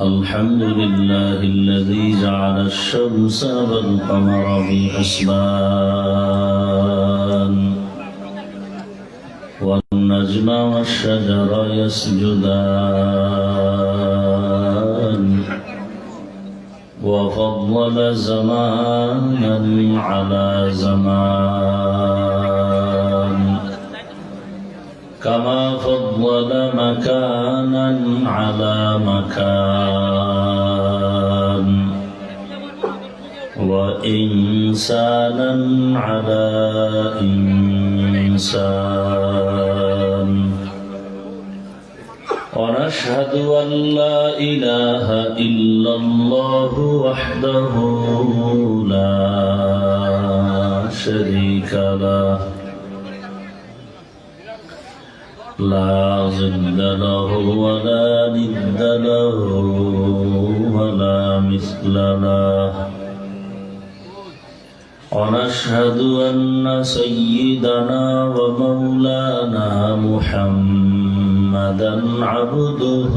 الحمد لله الذي جعل الشمس والقمر بحسبان والنجم والشجر يسجدان وفضل زمانا على زمان كما فضل مكانا على مكان وإنسانا على إنسان ونشهد أن لا إله إلا الله وحده لا شريك له لا ضد له ولا ند له ولا مثل له ونشهد أن سيدنا ومولانا محمدا عبده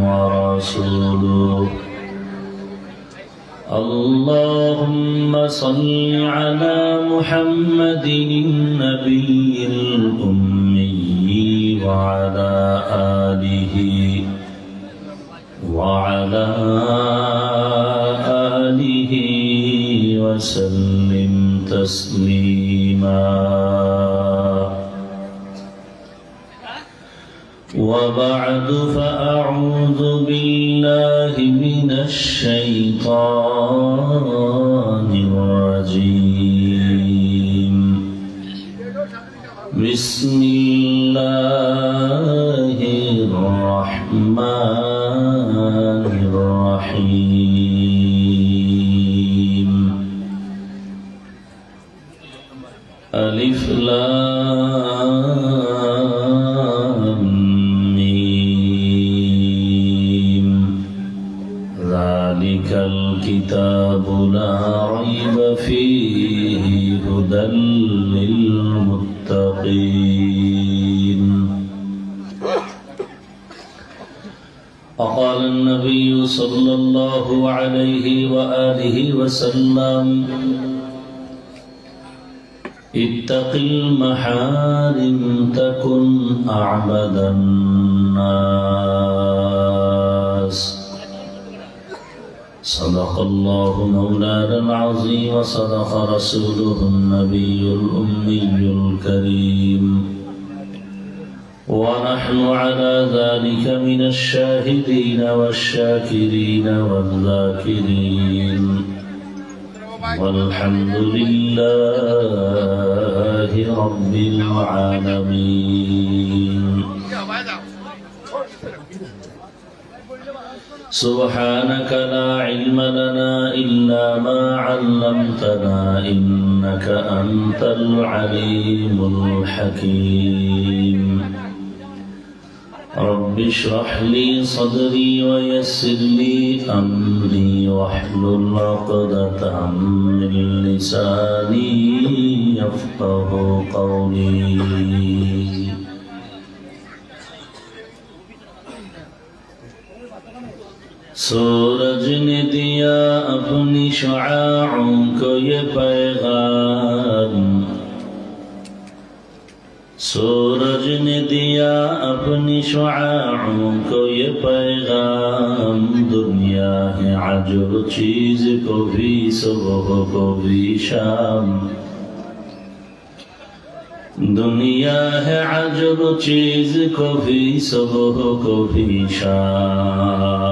ورسوله اللهم صل على محمد النبي الأمي وعلى آله وسلم تسليما وبعد فأعوذ بالله من الشيطان الرجيم بسم الله الرحمن الرحيم ألف لام ميم ذلك الكتاب لا ريب فيه هدى للمتقين وقال النبي صلى الله عليه وآله وسلم اتق المحارم تكن أعبد الناس صدق الله مولانا العظيم وصدق رسوله النبي الأمي الكريم ونحن على ذلك من الشاهدين والشاكرين والذاكرين والحمد لله رب العالمين سبحانك لا علم لنا إلا ما علمتنا إنك أنت العليم الحكيم رب اشرح لي صدري ويسر لي أمري واحلل عقدة من لساني يفقه قولي सूरज ने दिया अपनी शुआओं को ये पैगाम सूरज ने दिया अपनी शुआओं को ये पैगाम दुनिया है अजब चीज को भी सुबह को भी शाम दुनिया है अजब चीज को भी सुबह को भी शाम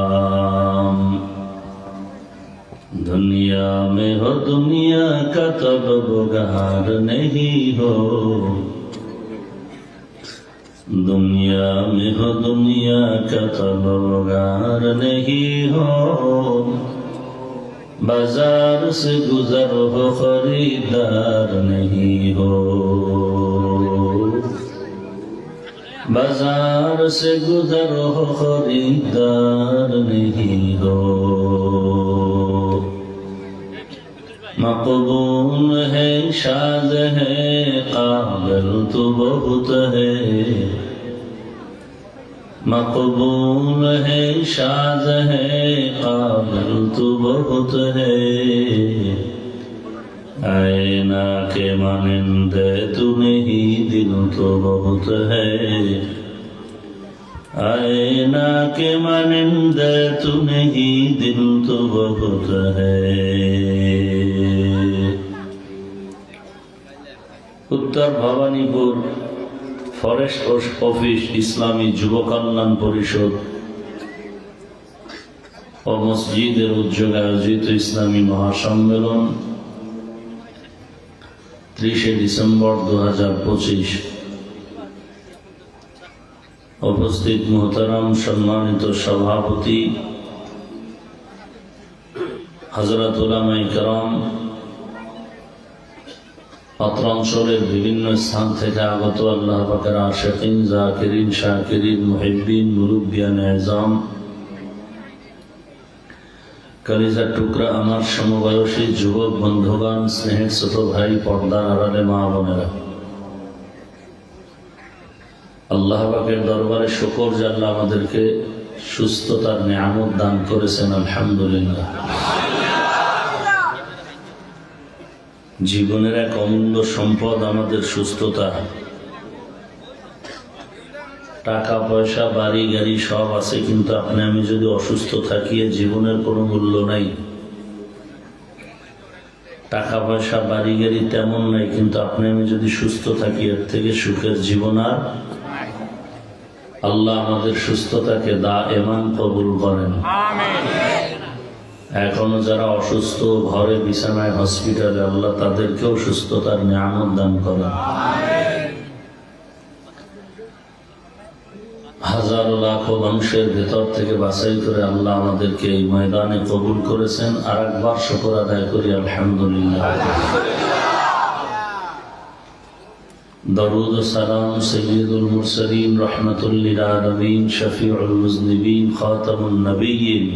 दुनिया में हो दुनिया का तब बुगार नहीं हो दुनिया में हो दुनिया का तब बुगार नहीं हो बाजार से गुजर हो खरीदार नहीं हो बाजार से गुजर हो खरीदार नहीं हो मकबूल है शाद है काबिल तो बहुत है मकबूल है शाद है काबिल तू बहुत है आईना के मानिंदे तू नहीं दिल तो बहुत है आईना के मानिंदे तू नहीं दिल तो बहुत है। उत्तर भवानीपुर फरेस्ट ऑफिस इस्लामी যুব কল্যাণ পরিষদ ও মসজিদের উদ্যোগে আয়োজিত ইসলামী মহাসম্মেলন 30 ডিসেম্বর 2025। উপস্থিত মোহতারাম সম্মানিত সভাপতি হযরত উলামায়ে কেরাম, অত্র অঞ্চলের বিভিন্ন স্থান থেকে আগত আল্লাহ পাকের আশিকিন, জাকিরিন, শাকিরিন, মুহিব্বিন, মুরব্বিয়ান আযম, কলিজার টুকরা আমার সমবয়সী যুবক বন্ধুগণ, স্নেহের ছোট ভাই, পর্দার আড়ালে মা বোনেরা, আল্লাহ পাকের দরবারে শুকর যে আল্লাহ আমাদেরকে সুস্থতার নিয়ামত দান করেছেন, আলহামদুলিল্লাহ। জীবনের এক অমূল্য সম্পদ আমাদের সুস্থতা। টাকা পয়সা বাড়ি গাড়ি সব আছে, কিন্তু আপনি আমি যদি অসুস্থ থাকি জীবনের কোনো মূল্য নাই। টাকা পয়সা বাড়ি গাড়ি তেমন নাই, কিন্তু আপনি আমি যদি সুস্থ থাকি এর থেকে সুখের জীবন আর। আল্লাহ আমাদের সুস্থতাকে দায়েমান কবুল করেন। এখনো যারা অসুস্থ ঘরে বিছানায় হসপিটালে, আল্লাহ তাদেরকেও সুস্থতার নিয়ামত দান করেন। হাজারো লাখো মানুষের ভেতর থেকে বাছাই করে আল্লাহ আমাদেরকে এই ময়দানে কবুল করেছেন। আর একবার শুকর আদায় করি, আলহামদুলিল্লাহ। দরুদ ও সালাম সাইয়্যিদুল মুরসালিন রাহমাতুল লিল আলামিন শফিউল মুযনিবিন খাতামুন নবিয়্যিন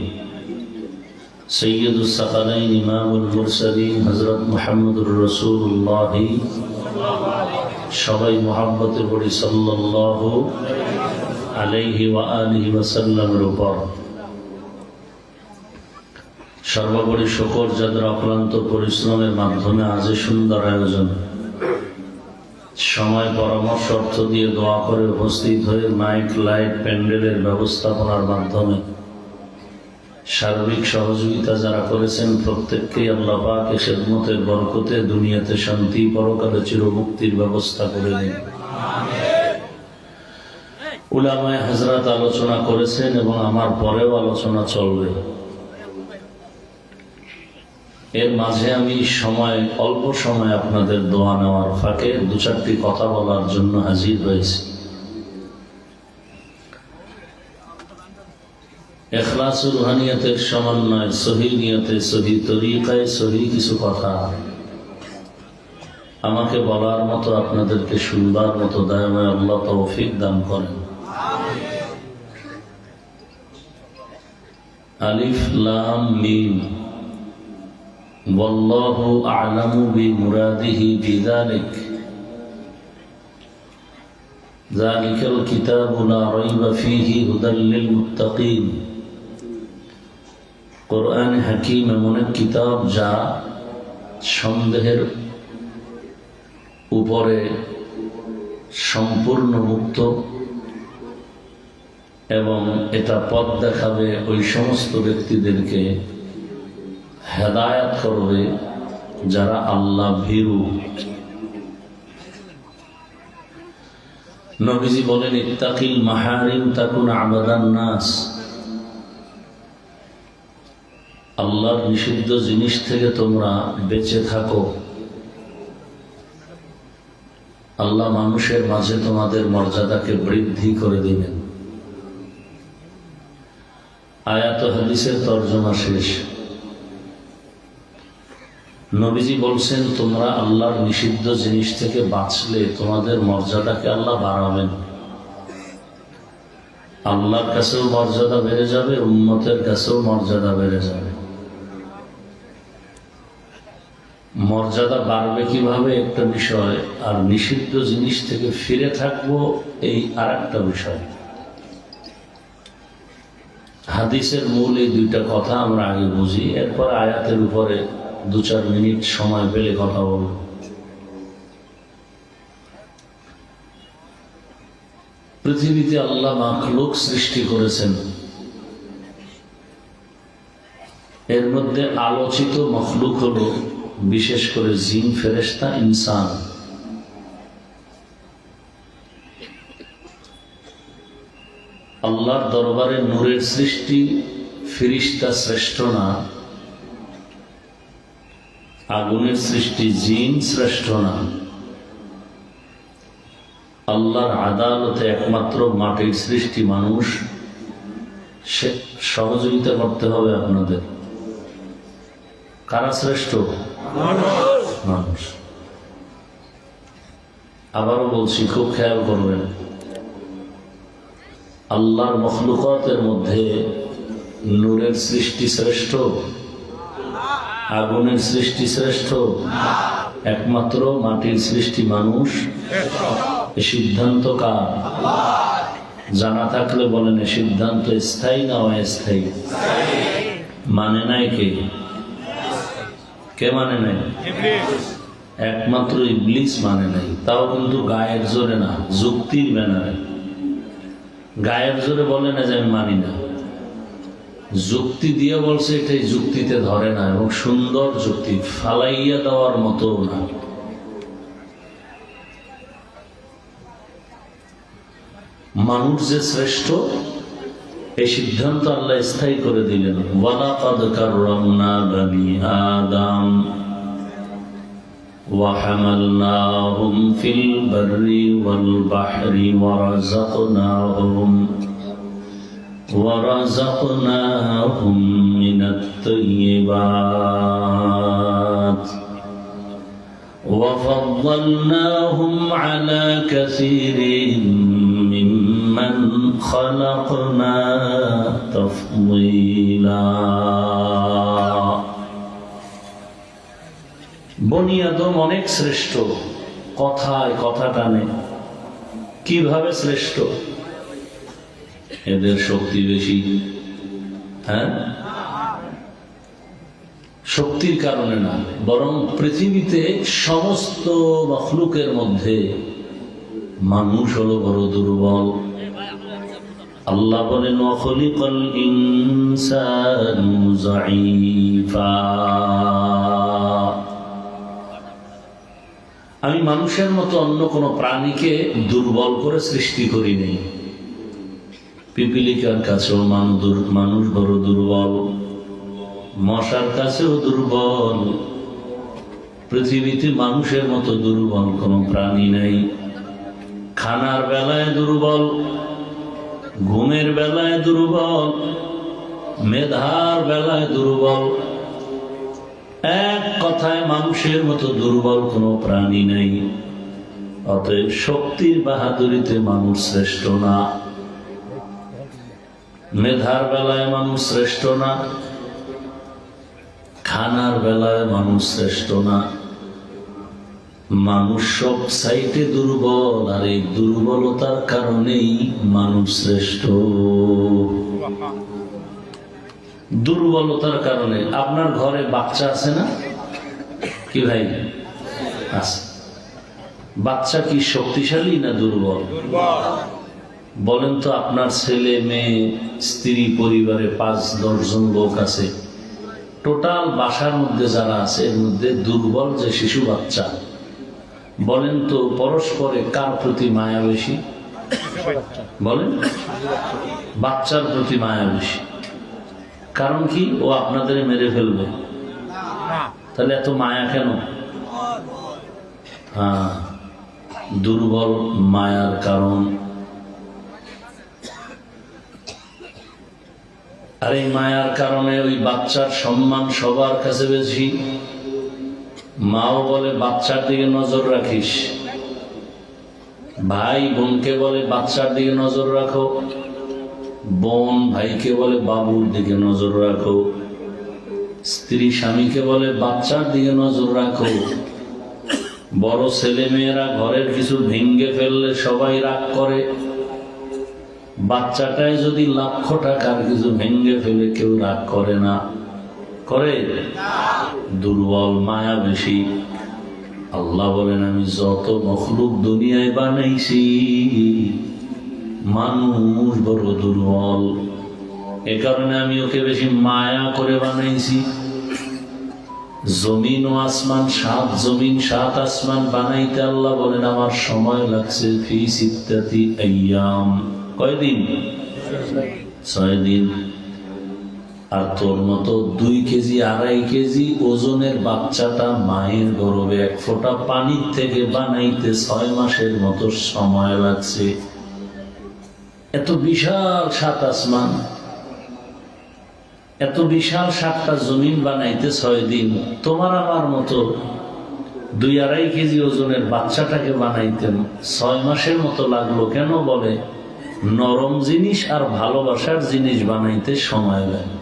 সৈয়দুস সাকালাইন ইমামুল মুরসালিন হযরত মুহাম্মদুর রাসূলুল্লাহ, সবাই মুহাব্বতে পড়ি সাল্লাল্লাহু আলাইহি ওয়া আলিহি ওয়াসাল্লামের উপর। সর্বোপরি শুকর যাদের অক্লান্ত পরিশ্রমের মাধ্যমে আজ সুন্দর আয়োজন, সময় পরামর্শ অর্থ দিয়ে দোয়া করে উপস্থিত হয়ে মাইক লাইট প্যান্ডেলের ব্যবস্থাপনার মাধ্যমে সার্বিক সহযোগিতা যারা করেছেন, প্রত্যেককেই আল্লাহ পাক এ খেদমতের বরকতে দুনিয়াতে শান্তি, পরকালে চিরমুক্তির ব্যবস্থা করে দিন। উলামায়ে হযরত আলোচনা করেছেন এবং আমার পরেও আলোচনা চলবে। এর মাঝে আমি অল্প সময় আপনাদের দোয়া নেওয়ার ফাঁকে দু চারটি কথা বলার জন্য হাজির হয়েছি। ইখলাসুর রুহানিয়াতের সমন্বয়, সহি নিয়তে, সহি তরিকায়, সহি কিছু কথা আমাকে বলার মতো, আপনাদেরকে শুনবার মতো দয়াময় আল্লাহ তৌফিক দান করেন। আলিফ লাম মিম ওয়াল্লাহু আ'লামু বিমুরাদিহি বিযালিক যালিকাল কিতাবু লা রাইবা ফীহি হুদাল লিল মুত্তাকিন। কোরআন হাকিম এমন এক কিতাব যা সন্দেহের উপরে সম্পূর্ণ মুক্ত, এবং এটা পথ দেখাবে ওই সমস্ত ব্যক্তিদেরকে, হেদায়েত করবে যারা আল্লাহ ভীরু। নবীজি বলেন, ইত্তাকিল মাহারিম তাকুন আবাদান নাস। আল্লাহর নিষিদ্ধ জিনিস থেকে তোমরা বেঁচে থাকো, আল্লাহ মানুষের মাঝে তোমাদের মর্যাদাকে বৃদ্ধি করে দিবেন। আয়াত ও হাদিসের তরজমা শেষ। নবীজি বলছেন, তোমরা আল্লাহর নিষিদ্ধ জিনিস থেকে বাঁচলে তোমাদের মর্যাদাকে আল্লাহ বাড়াবেন। আল্লাহর কাছেও মর্যাদা বেড়ে যাবে, উম্মতের কাছেও মর্যাদা বেড়ে যাবে। মর্যাদা বাড়বে কিভাবে একটা বিষয়, আর নিষিদ্ধ জিনিস থেকে ফিরে থাকবো এই আর একটা বিষয়। হাদিসের মূল এই দুইটা কথা আমরা আগে বুঝি, এরপর আয়াতের উপরে 2-4 মিনিট সময় পেলে কথা বলব। পৃথিবীতে আল্লাহ মাখলুক সৃষ্টি করেছেন, এর মধ্যে আলোচিত মখলুক হল বিশেষ করে জিন, ফেরেশতা, ইনসান। আল্লাহর দরবারে নূরের সৃষ্টি ফেরেশতা শ্রেষ্ঠ না, আগুনের সৃষ্টি জিন শ্রেষ্ঠ না। আল্লাহর আদালতে একমাত্র মাটির সৃষ্টি মানুষ। সে সহযোগিতা করতে হবে আপনাদের। কারা শ্রেষ্ঠ? মানুষ। আবারও বলছি, খুব খেয়াল করবেন, আল্লাহর মখলুকাতের মধ্যে নূরের সৃষ্টি শ্রেষ্ঠ, আগুনের সৃষ্টি শ্রেষ্ঠ, একমাত্র মাটির সৃষ্টি মানুষ। এ সিদ্ধান্ত কার? জানা থাকলে বলেন, এ সিদ্ধান্ত স্থায়ী না অস্থায়ী? মানে নাই কে? কে মানে নাই? একমাত্র ইবলিস মানে নাই। তাও কিন্তু গায়ের জোরে না, যুক্তির ব্যানারে। গায়ের জোরে বলে না যে আমি মানি না, যুক্তি দিয়ে বলছে, এটাই যুক্তিতে ধরে না, এবং সুন্দর যুক্তি, ফালাইয়া দেওয়ার মতো না। মানুষ যে শ্রেষ্ঠ, এই সিদ্ধান্ত আল্লাহ স্থায়ী করে দিলেন। ওয়ালাকাদ কাররামনা বানি আদম ওয়া হামালনাহুম ফিল বাররি ওয়াল বাহরি ওয়ারাযাকনাহুম মিনাত তাইয়্যিবাত ওয়া ফাদ্দালনাহুম আলা কাসীরিন মিম্মান খালাকনা তাফদীলা। বনি আদম অনেক শ্রেষ্ঠ। কথায় কথা টানে। কিভাবে শ্রেষ্ঠ? এদের শক্তি বেশি। হ্যাঁ, শক্তির কারণে না, বরং পৃথিবীতে সমস্ত মখলুকের মধ্যে মানুষ হলো বড় দুর্বল। আল্লাহ বলেন, ওয়া খলিকাল ইনসানু যায়ীফা। আমি মানুষের মতো অন্য কোন প্রাণীকে দুর্বল করে সৃষ্টি করি নাই। পিপিলিকার কাছেও মানুষ বড় দুর্বল, মশার কাছেও দুর্বল। পৃথিবীতে মানুষের মতো দুর্বল কোন প্রাণী নাই। খানার বেলায় দুর্বল, ঘুমের বেলায় দুর্বল, মেধার বেলায় দুর্বল। এক কথায় মানুষের মতো দুর্বল কোনো প্রাণী নেই। অতএব শক্তির বাহাদুরিতে মানুষ শ্রেষ্ঠ না, মেধার বেলায় মানুষ শ্রেষ্ঠ না, খানার বেলায় মানুষ শ্রেষ্ঠ না। মানুষ সব সাইটে দুর্বল, আর এই দুর্বলতার কারণেই মানুষ শ্রেষ্ঠ। দুর্বলতার কারণে। আপনার ঘরে বাচ্চা আছে না? কি ভাই আছে? বাচ্চা কি শক্তিশালী না দুর্বল? বলেন তো, আপনার ছেলে মেয়ে স্ত্রী পরিবারে 5-10 জন লোক আছে, টোটাল বাসার মধ্যে যারা আছে এর মধ্যে দুর্বল যে শিশু বাচ্চা, বলেন তো পরস্পরে কার প্রতি মায়া বেশি? বলেন, বাচ্চার প্রতি মায়া বেশি। কারণ কি? ও আপনাদের মেরে ফেলবে। তাহলে এত মায়া কেন? হ্যাঁ, দুর্বল মায়ার কারণ। আর এই মায়ার কারণে ওই বাচ্চার সম্মান সবার কাছে বেশি। মাও বলে বাচ্চার দিকে নজর রাখিস, ভাই বোনকে বলে বাচ্চার দিকে নজর রাখো, বোন ভাইকে বলে বাবুর দিকে নজর রাখো, স্ত্রী স্বামীকে বলে বাচ্চার দিকে নজর রাখো। বড় ছেলে মেয়েরা ঘরের কিছু ভেঙ্গে ফেললে সবাই রাগ করে, বাচ্চাটায় যদি লাখ টাকার কিছু ভেঙ্গে ফেলে কেউ রাগ করে না? করে? দুর্বল, মায়া বেশি। আল্লাহ বলেন, আমি যত মখলুক দুনিয়ায় বানাইছি মানুষ বড় দুর্বল, এ কারণে আমি ওকে বেশি মায়া করে বানাইছি। জমিন ও আসমান, 7 জমিন 7 আসমান বানাইতে আল্লাহ বলেন আমার সময় লাগছে ফি সিত্তাতি আইয়াম। কয়দিন? 6 দিন। আর তোর মতো 2 কেজি 2.5 কেজি ওজনের বাচ্চাটা মায়ের গর্ভে 1 ফোঁটা পানির থেকে বানাইতে 6 মাসের মতো সময় লাগছে। এত বিশাল 7 আসমান, এত বিশাল 7টা জমিন বানাইতে 6 দিন। তোমার আমার মতো 2-2.5 কেজি ওজনের বাচ্চাটাকে বানাইতে 6 মাসের মতো লাগলো কেন? বলে নরম জিনিস আর ভালোবাসার জিনিস বানাইতে সময় লাগে।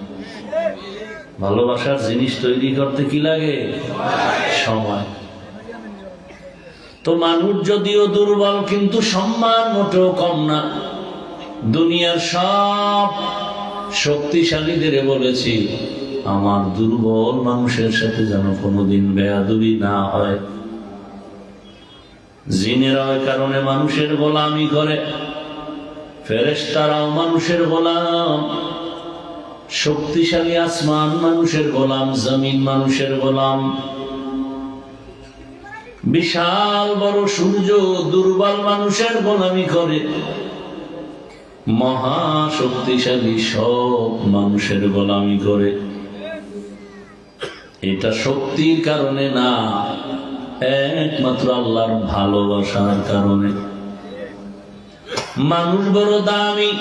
ভালোবাসার জিনিস তৈরি করতে কি লাগে? সময়। তো মানুষ যদিও দুর্বল, কিন্তু সম্মান মোটেও কম না। দুনিয়ার সব শক্তিশালীদের বলেছি, আমার দুর্বল মানুষের সাথে যেন কোনোদিন বেয়াদবি না হয়। জিনেরা ওই কারণে মানুষের গোলামি করে, ফেরেশতারাও মানুষের গোলাম। শক্তিশালী আসমান মানুষের গোলাম, জমিন মানুষের গোলাম। বিশাল বড় সূর্য দুর্বল মানুষের গোলামি করে, মহা শক্তিশালী সব মানুষের গোলামি করে। এটা শক্তির কারণে না, একমাত্র আল্লাহর ভালোবাসার কারণে। মানুষ বড় দামি,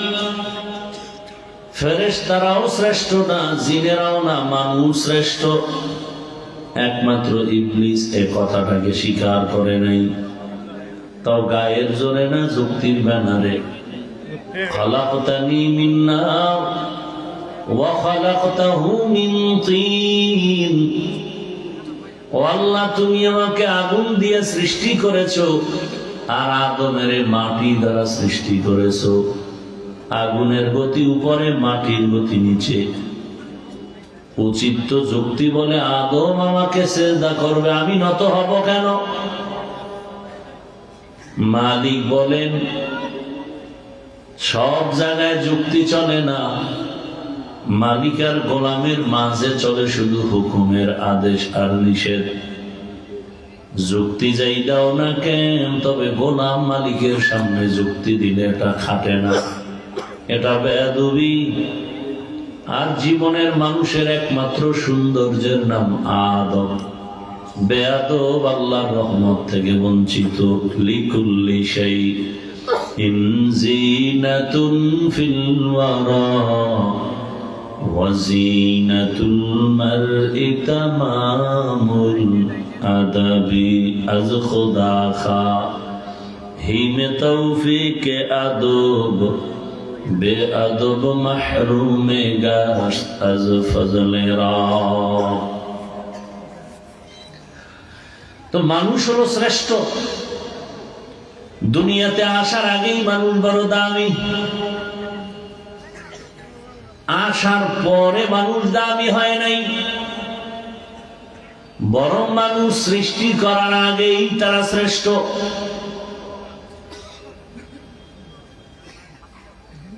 ফেরেশতারাও শ্রেষ্ঠ না, জিনেরাও না, মানুষ শ্রেষ্ঠ। একমাত্র ইবলিস এই কথাটাকে স্বীকার করে নাই। তাও গায়ের জোরে না, যুক্তির ব্যানারে। খালাকতানি মিন নার ওয়া খালাকতাহু মিন তিন। ও আল্লাহ, তুমি আমাকে আগুন দিয়ে সৃষ্টি করেছো, আর আদমের মাটি দ্বারা সৃষ্টি করেছো। আগুনের গতি উপরে, মাটির গতি নিচে। উচিত তো যুক্তি বলে আদম আমাকে সিজদা করবে, আমি নত হব কেন? মালিক বলেন সব জায়গায় যুক্তি চলে না, মালিক আর গোলামের মাঝে চলে শুধু হুকুমের আদেশ আর নিষেধ। যুক্তি যাই দাও না কেন, তবে গোলাম মালিকের সামনে যুক্তি দিলে এটা খাটে না, এটা বেয়াদবি। আর জীবনের মানুষের একমাত্র সৌন্দর্যের নাম আদব। বেয়াদব আল্লাহর রহমত থেকে বঞ্চিত। লিকুল্লি শাইইন জিনাতুন ফিল ওয়ারা ওয়া জিনাতুল মারই তামামুল আদাবি। আজ খুদা খা হিমে তৌফিক আদব বেআদব মাহরুমে গাশত আজ ফজলে রা। তো মানুষ হলো শ্রেষ্ঠ। দুনিয়াতে আসার আগেই মানুষ বড় দামি, আসার পরে মানুষ দামি হয় নাই। বরং মানুষ সৃষ্টি করার আগেই তারা শ্রেষ্ঠ।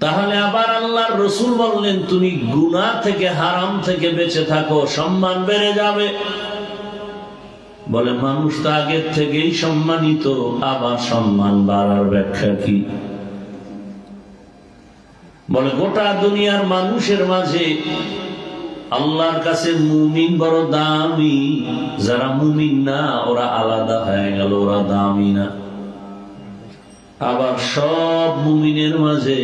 তাহলে আবার আল্লাহর রাসূল বললেন, তুমি গুনাহ থেকে, হারাম থেকে বেঁচে থাকো, সম্মান বেড়ে যাবে। বলে মানুষ তো আগের থেকেই সম্মানিত, আবার সম্মান বাড়ার ব্যাখ্যা কি? বলে গোটা দুনিয়ার মানুষের মাঝে আল্লাহর কাছে মুমিন বড় দামি, যারা মুমিন না ওরা আলাদা হয়ে গেল, ওরা দামি না। আবার সব মুমিনের মাঝে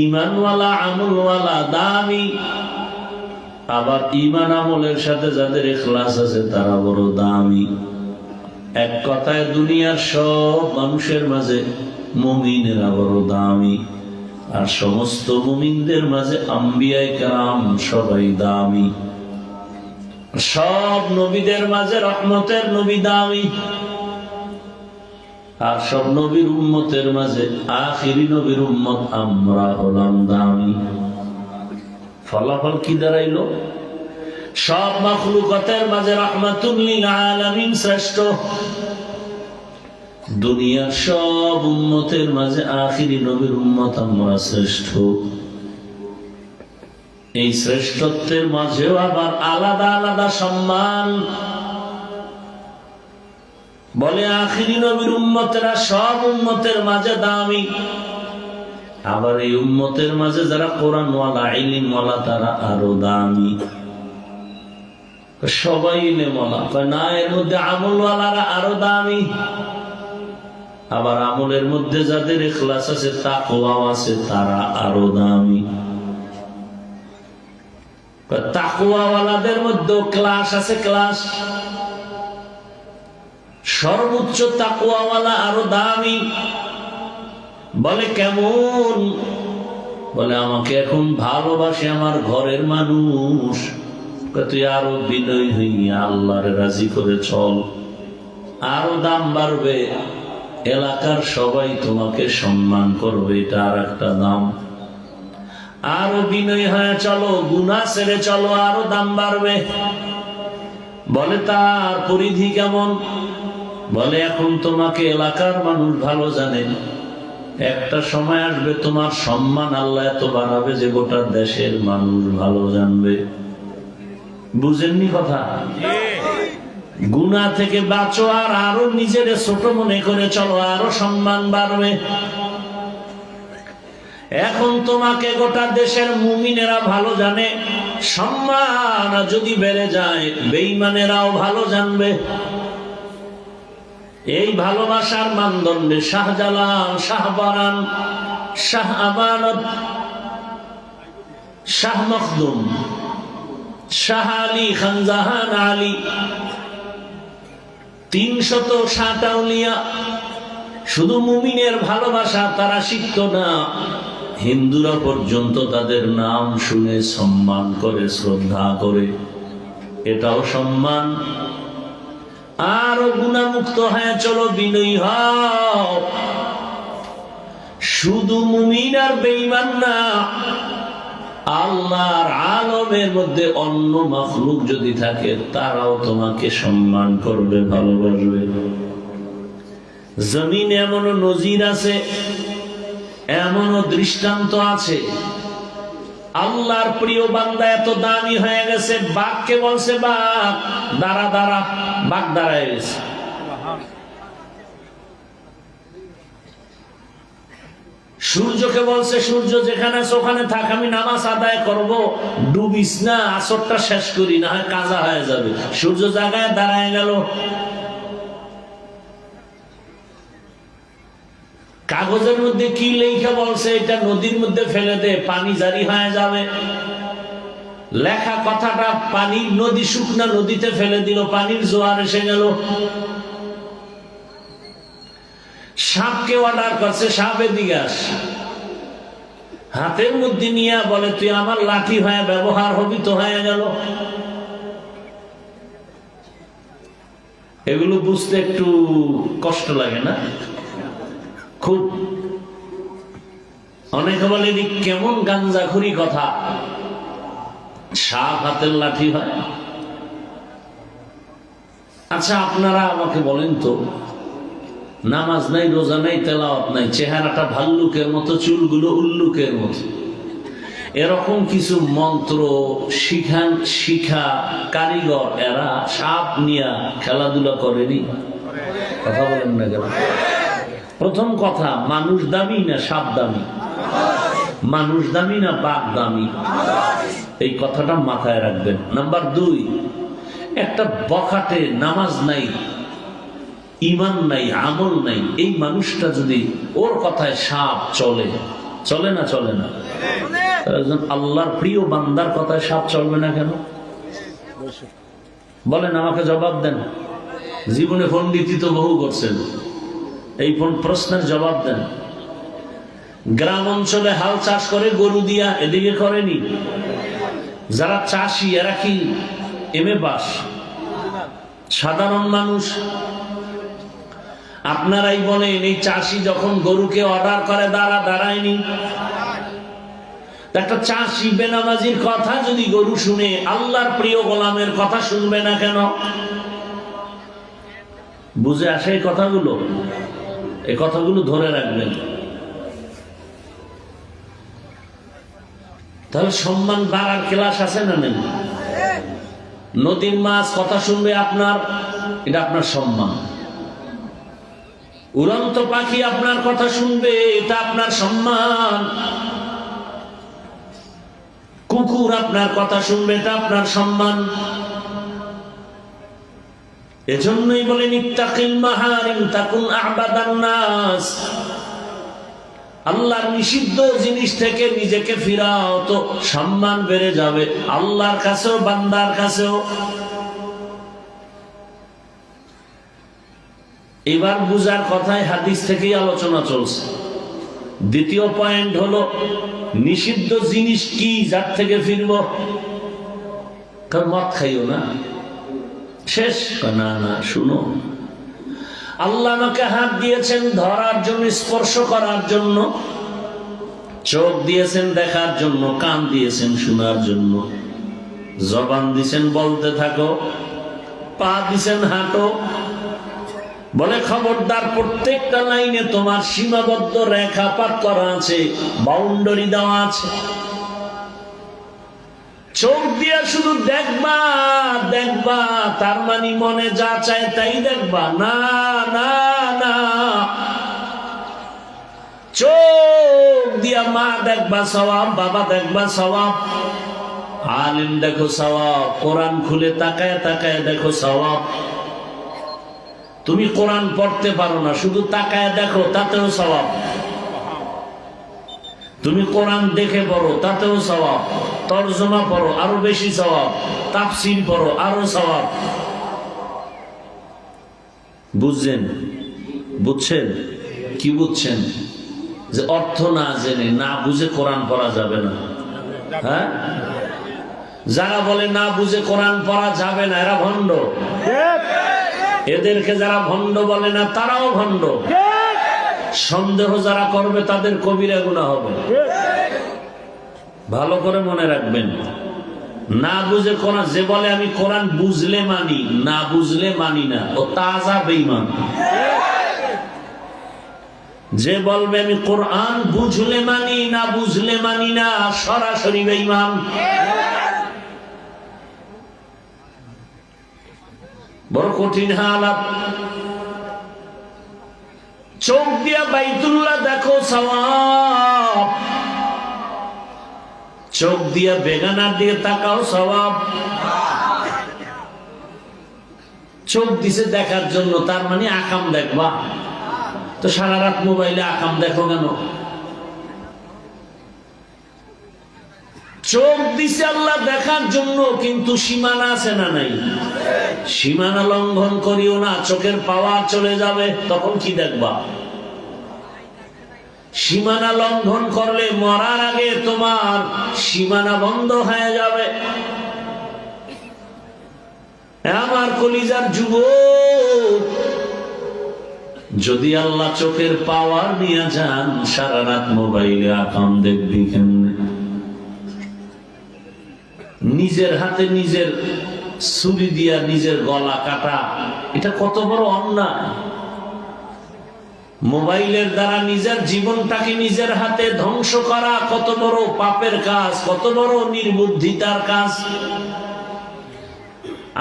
ঈমানওয়ালা আমলওয়ালা দামি। আবার ঈমান আমলের সাথে যাদের ইখলাস আছে তারা বড় দামি। এক কথায় দুনিয়ার সব মানুষের মাঝে মুমিনেরা বড় দামি, আর সমস্ত মুমিনদের মাঝে আম্বিয়ায়ে কেরাম সবাই দামি। সব নবীদের মাঝে রহমতের নবী দামি। আর সব নবীর উম্মতের মাঝে আখিরি নবীর উম্মত আমরা হলাম দামি। ফলাফল কি দাঁড়াইলো? সব মাখলুকাতের মাঝে রাহমাতুল লিল আলামিন শ্রেষ্ঠ। দুনিয়ার সব উম্মতের মাঝে আখিরি নবীর উম্মত আমরা শ্রেষ্ঠ। এই শ্রেষ্ঠত্বের মাঝেও আবার আলাদা আলাদা সম্মান। বলে আখিরি নবীর উম্মতেরা সব উম্মতের মাঝে দামি, আবার এই উম্মতের মাঝে যারা কোরআনওয়ালা ইলমওয়ালা তারা আরো দামি। সবাই ইলমওয়ালা, না এর মধ্যে আমলওয়ালারা আরো দামি। আবার আমলের মধ্যে যাদের ইখলাস আছে তাকওয়া আছে তারা আরো দামি। তাকওয়াওয়ালাদের মধ্যে ক্লাস আছে, ক্লাস। সর্বোচ্চ তাকওয়াওয়ালা আরো দামি। বলে কেমন? বলে আমাকে এখন ভালোবাসে আমার ঘরের মানুষ, তুই আরো বিনয় হইয়া আল্লাহর রাজি করে চল, আরো দাম বাড়বে, এলাকার সবাই তোমাকে সম্মান করবে, এটা আর একটা দাম। আরো বিনয় হয়ে চলো, গুনাহ ছেড়ে চলো, আরো দাম বাড়বে। বলে তার পরিধি কেমন? বলে এখন তোমাকে এলাকার মানুষ ভালো জানে, একটা সময় আসবে তোমার সম্মান আল্লাহ এত বাড়াবে যে গোটা দেশের মানুষ ভালো জানবে। বুঝেননি কথা? গুনাহ থেকে বাঁচো আর আরো নিজের ছোট মনে করে চলো, আরো সম্মান বাড়বে। এখন তোমাকে গোটা দেশের মুমিনেরা ভালো জানে, সম্মান যদি বেড়ে যায় বেঈমানেরাও ভালো জানবে। এই ভালোবাসার মানদণ্ডে শাহজালাল, শাহবারান, শাহ আমানত, শাহ মখদুম, শাহ আলী, খানজাহান আলী, ৩৬০ আউলিয়া শুধু মুমিনের ভালোবাসা তারা শিখত না, হিন্দুরা পর্যন্ত তাদের নাম শুনে সম্মান করে, শ্রদ্ধা করে। এটাও সম্মান। আরো গুনাহমুক্ত হয়ে চলো, বিনয়ী হও। শুধু মুমিন আর বেঈমান না, আল্লাহর আলমের মধ্যে অন্য মাখলুক যদি থাকে তারাও তোমাকে সম্মান করবে, ভালোবাসবে। জমিনে এমনও নজির আছে, এমনও দৃষ্টান্ত আছে, আল্লাহর প্রিয় বান্দা এত দামি হয়ে গেছে, বাঘকে বলছে বাঘ দাঁড়া দাঁড়া, বাঘ দাঁড়ায় গেছে। সূর্যকে বলছে সূর্য যেখানে আছে ওখানে থাক, আমি নামাজ আদায় করব, ডুবিস না, আসরটা শেষ করি, না হয় কাজা হয়ে যাবে। সূর্য জায়গায় দাঁড়ায় গেল। কাগজের মধ্যে কি লেখা বলছে, এটা নদীর মধ্যে ফেলে দে, পানি জারি হয়ে যাবে। লেখা কথাটা পানি, নদী শুকনা, নদীতে ফেলে দিল, পানির জোয়ার এসে গেল। সাপকে অর্ডার করছে, সাপ এদিকে আস, হাতের মধ্যে নিয়ে বলে তুই আমার লাঠি হয়ে ব্যবহার হবি, তো হয়ে গেল। এগুলো বুঝতে একটু কষ্ট লাগে না? খুব। অনেকে বলে কেমন গাঞ্জাখুরি কথা, সাপ হাতের লাঠি হয়। আচ্ছা আপনারা আমাকে বলেন তো, নামাজ নাই, রোজা নাই, তেলাওয়াত নাই, চেহারাটা ভাল্লুকের মতো, চুলগুলো উল্লুকের মতো, এরকম কিছু মন্ত্র শিখা কারিগর এরা সাপ নিয়ে খেলাধুলা করেনি? কথা বলেন না কেন? প্রথম কথা, মানুষ দামি না সাপ দামি? মানুষ দামি না বাঘ দামি? এই কথাটা মাথায় রাখবেন। নাম্বার ২, একটা বখাটে নামাজ নাই, ঈমান নাই, আমল নাই, এই মানুষটা যদি ওর কথায় সাপ চলে, চলে না? চলে না। আল্লাহর প্রিয় বান্দার কথায় সাপ চলবে না কেন? বলেন, আমাকে জবাব দেন। জীবনে পণ্ডিতি তো বহু করছেন, এই প্রশ্নের জবাব দেন। গ্রাম অঞ্চলে হাল চাষ করে গরু দিয়া, এদিকে করেনি? যারা চাষি এরা কি এমএ পাস? সাধারণ মানুষ। আপনারাই বলেন, এই চাষি যখন গরুকে অর্ডার করে দাঁড়ায়নি? একটা চাষি বেনামাজির কথা যদি গরু শুনে, আল্লাহর প্রিয় গোলামের কথা শুনবে না কেন? বুঝে আসে এই কথাগুলো? এই কথাগুলো ধরে রাখবেন। তাহলে সম্মান বাড়ার ক্লাস আছে না নেই? নদীর মাছ কথা শুনবে আপনার, এটা আপনার সম্মান। উড়ন্ত পাখি আপনার কথা শুনবে, এটা আপনার সম্মান। কুকুর আপনার কথা শুনবে, এটা আপনার সম্মান। এজন্যই বলেন ইত্তাকিল মাহারিম তাকুন আ'বাদান নাস। আল্লাহর নিষিদ্ধ জিনিস থেকে নিজেকে ফিরাও, তো সম্মান বেড়ে যাবে আল্লাহর কাছেও বান্দার কাছেও। এবার বুঝার কথায় হাদিস থেকেই আলোচনা চলছে। দ্বিতীয় পয়েন্ট হলো নিষিদ্ধ জিনিস কি যার থেকে ফিরব? কারণ মদ খাইও না, শেষ। না না, শুনো, আল্লাহ আমাকে হাত দিয়েছেন ধরার জন্য, স্পর্শ করার জন্য, চোখ দিয়েছেন দেখার জন্য, কান দিয়েছেন শোনার জন্য, জবান দিয়েছেন বলতে থাকো, পা দিয়েছেন হাঁটো। বলে খবরদার, প্রত্যেকটা লাইনে তোমার সীমাবদ্ধ রেখাপাত করা আছে, বাউন্ডারি দেওয়া আছে। চোখ দিয়ে শুধু দেখবা দেখবা, তার মানে মনে যা চায় তাই দেখবা? না না না, চোখ দিয়া মা দেখবা সওয়াব, বাবা দেখবা সওয়াব, আলিম দেখো সওয়াব, কোরআন খুলে তাকায় তাকায় দেখো সওয়াব। তুমি কোরআন পড়তে পারো না, শুধু তাকায় দেখো, তাতেও সওয়াব। তুমি কোরআন দেখে পড়ো, তাতেও সওয়াব। তরজমা পড়ো, আরো বেশি সওয়াব। তাফসীর পড়ো, আরো সওয়াব। বুঝছেন? বুঝছেন? কি বুঝছেন? যে অর্থ না জেনে, না বুঝে কোরআন পড়া যাবে না। হ্যাঁ, যারা বলে না বুঝে কোরআন পড়া যাবে না, এরা ভণ্ড। এদেরকে যারা ভণ্ড বলে না, তারাও ভণ্ড। সন্দেহ যারা করবে তাদের কবিরা গুনাহ হবে। ভালো করে মনে রাখবেন, না বুঝে কোরআন, যে বলে আমি কোরআন বুঝলে মানি, না বুঝলে মানি না, ও তাজা বেঈমান। যে বলবে আমি কোরআন বুঝলে মানি, না বুঝলে মানি না, সরাসরি বেঈমান। বড় কঠিন হালাত। চোখ দিয়া বাইতুল্লাহ দেখো সওয়াব, চোখ দিয়া বেগানার দিয়ে তাকাও সওয়াব। চোখ দিছে দেখার জন্য, তার মানে আকাম দেখবা। তো সারা রাত মোবাইলে আকাম দেখো কেন? চোখ দিছে আল্লাহ দেখার জন্য, কিন্তু সীমানা আছে না নাই? সীমানা লঙ্ঘন করিও না, চোখের পাওয়ার চলে যাবে, তখন কি দেখবা? সীমানা লঙ্ঘন করলে মরার আগে তোমার সীমানা বন্ধ হয়ে যাবে। আমার কলিজার যুবক, যদি আল্লাহ চোখের পাওয়ার নিয়ে যান, সারা রাত মোবাইলে আকাম দেখবি কেমনে? নিজের হাতে নিজের ছুরি দিয়া নিজের গলা কাটা, এটা কত বড় অন্যায়। মোবাইলের দ্বারা নিজের জীবনটাকে নিজের হাতে ধ্বংস করা কত বড় পাপের কাজ, কত বড় নির্বুদ্ধিতার কাজ।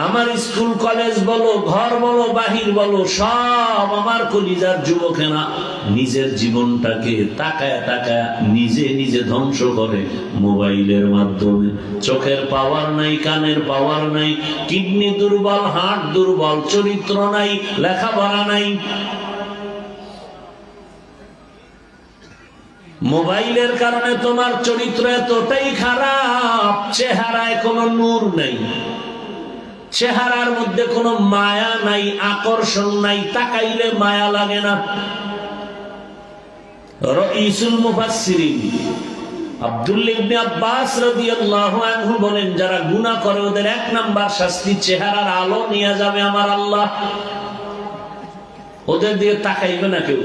আমার স্কুল কলেজ বলো, ঘর বলো, বাহির বলো, সব আমার কলিজার যুবকেরা নিজের জীবনটাকে তাকায় তাকায় নিজে নিজে ধ্বংস করে মোবাইলের মাধ্যমে। চোখের পাওয়ার নাই, কানের পাওয়ার নাই, কিডনি দুর্বল, হার্ট দুর্বল, চরিত্র নাই, লেখাপড়া নাই। মোবাইলের কারণে তোমার চরিত্র এতটাই খারাপ, চেহারায় কোনো নূর নেই, চেহারার মধ্যে কোনো মায়া নাই, আকর্ষণ নাই, তাকাইলে মায়া লাগে না। রাইসুল মুফাসসিরিন আব্দুল্লাহ ইবনে আব্বাস রাদিয়াল্লাহু আনহু বলেন, যারা গুনাহ করে ওদের এক নাম্বার শাস্তি চেহারার আলো নিয়ে যাবে আমার আল্লাহ। ওদের দিয়ে তাকাইবে না কেউ,